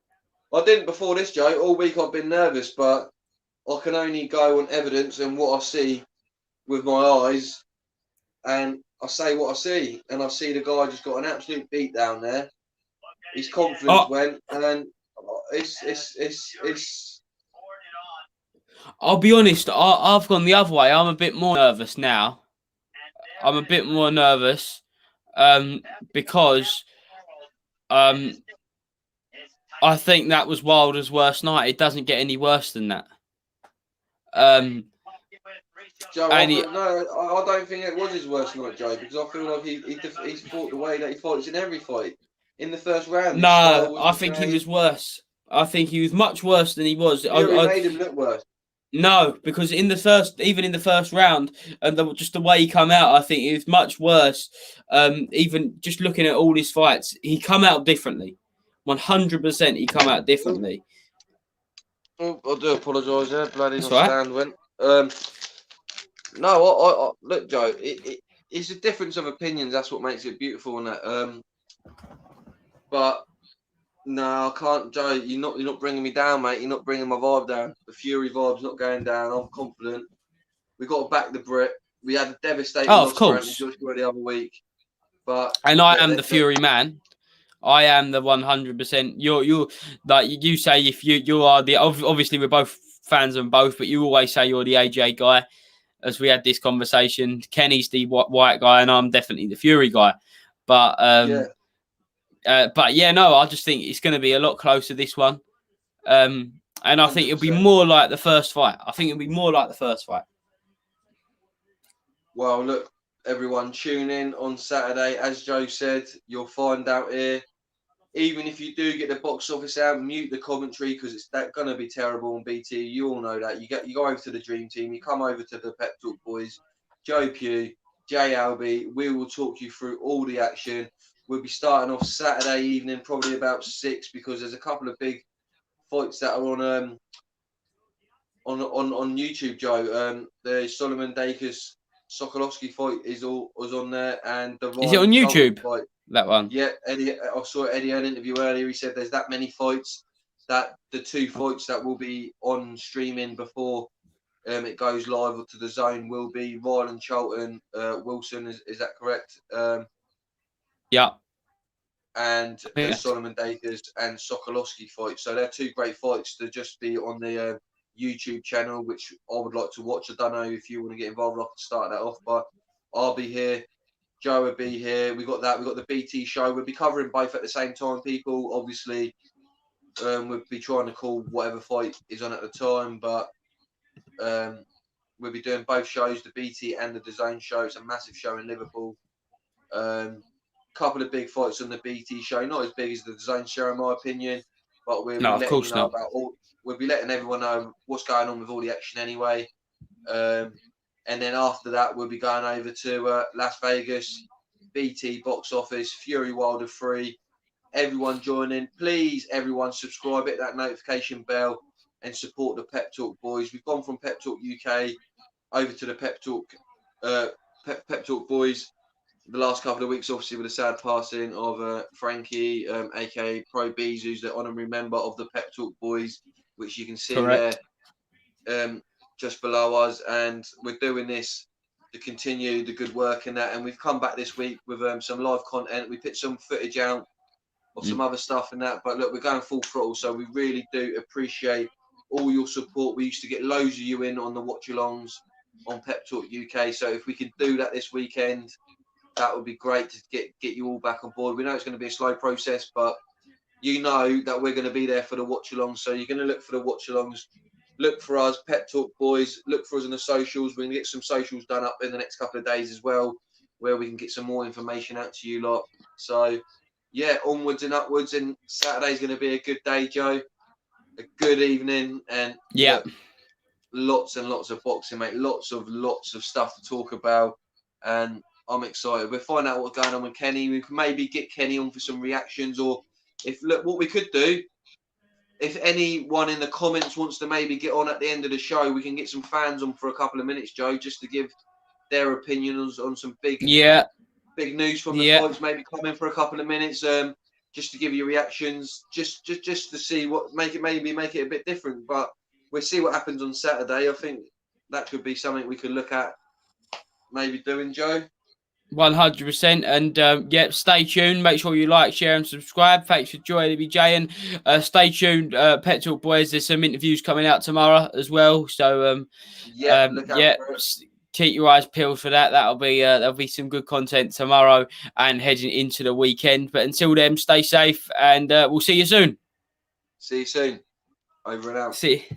I didn't before this, Joe. All week I've been nervous, but I can only go on evidence and what I see with my eyes, and I say what I see, and I see the guy just got an absolute beat down there. His confidence went, and it's. I'll be honest, I've gone the other way. I'm a bit more nervous now. I'm a bit more nervous because I think that was Wilder's worst night. It doesn't get any worse than that. Joe, I don't think it was his worst night, Joe, because I feel like he's fought the way that he fights in every fight. In the first round, no, I think he was worse. I think he was much worse than he was. Fury made him look worse. No, because even in the first round, and just the way he come out, I think it was much worse. Even just looking at all his fights, he come out differently. 100%, he come out differently. Oh, I do apologise there. Bloody my stand went. No, I look, Joe. It's a difference of opinions. That's what makes it beautiful, and that. But no, I can't, Joe. You're not bringing me down, mate. You're not bringing my vibe down. The Fury vibe's not going down. I'm confident. We got to back the Brit. We had a devastating loss for Anthony Joshua the other week, and I am the Fury man. I am the 100%. You're like you say, if you are the obviously we're both fans of them both, but you always say you're the AJ guy. As we had this conversation, Kenny's the white guy, and I'm definitely the Fury guy. But I just think it's going to be a lot closer this one, and I think it'll be more like the first fight. Well, look, everyone, tune in on Saturday. As Joe said, you'll find out here. Even if you do get the box office out, mute the commentary because it's going to be terrible on BT. You all know that. You go over to the Dream Team. You come over to the Pep Talk Boys, Joe Pugh, Jay Alby. We will talk you through all the action. We'll be starting off Saturday evening, probably about 6, because there's a couple of big fights that are on YouTube, Joe. The Solomon Dakis Sokolowski fight is on there, and the is it on YouTube? Fight. That one. Yeah, Eddie. I saw Eddie an interview earlier. He said there's that many fights that the 2 fights that will be on streaming before it goes live to the zone will be Ryland Charlton, Wilson. Is that correct? Yeah. And Solomon Dakis and Sokolowski fight. So they're 2 great fights to just be on the YouTube channel, which I would like to watch. I don't know if you want to get involved. I can start that off, but I'll be here. Joe will be here. We got the BT show. We'll be covering both at the same time. People, obviously, we'll be trying to call whatever fight is on at the time, but we'll be doing both shows, the BT and the DAZN show. It's a massive show in Liverpool. couple of big fights on the BT show, not as big as the Zone show in my opinion, but we'll No, be of letting you course know not. about all. We'll be letting everyone know what's going on with all the action anyway. And then after that, we'll be going over to Las Vegas, BT box office, Fury Wilder 3. Everyone joining. Please, everyone subscribe, hit that notification bell and support the Pep Talk boys. We've gone from Pep Talk UK over to the Pep Talk boys the last couple of weeks, obviously with the sad passing of Frankie, aka Pro Beez, who's the honorary member of the Pep Talk boys, which you can see Correct. there just below us. And we're doing this to continue the good work in that. And we've come back this week with some live content. We put some footage out of some other stuff and that. But look, we're going full throttle, so we really do appreciate all your support. We used to get loads of you in on the watch-alongs on Pep Talk UK. So if we can do that this weekend, that would be great to get you all back on board. We know it's going to be a slow process, but you know that we're going to be there for the watch-alongs. So you're going to look for the watch-alongs. Look for us, Pep Talk boys. Look for us on the socials. We're going to get some socials done up in the next couple of days as well, where we can get some more information out to you lot. So, yeah, onwards and upwards. And Saturday's going to be a good day, Joe. A good evening. And yeah, look, lots and lots of boxing, mate. Lots of stuff to talk about. And I'm excited. We'll find out what's going on with Kenny. We can maybe get Kenny on for some reactions. Or what we could do, if anyone in the comments wants to maybe get on at the end of the show, we can get some fans on for a couple of minutes, Joe, just to give their opinions on some big news from the fights. Maybe come in for a couple of minutes, just to give you reactions, just to see what make it a bit different. But we'll see what happens on Saturday. I think that could be something we could look at maybe doing, Joe. 100%. And stay tuned. Make sure you like, share, and subscribe. Thanks for joining me, Jay. And stay tuned, Pet Talk boys. There's some interviews coming out tomorrow as well. So look out for it. Keep your eyes peeled for that. That'll be some good content tomorrow and heading into the weekend. But until then, stay safe, and we'll see you soon. See you soon. Over and out. See.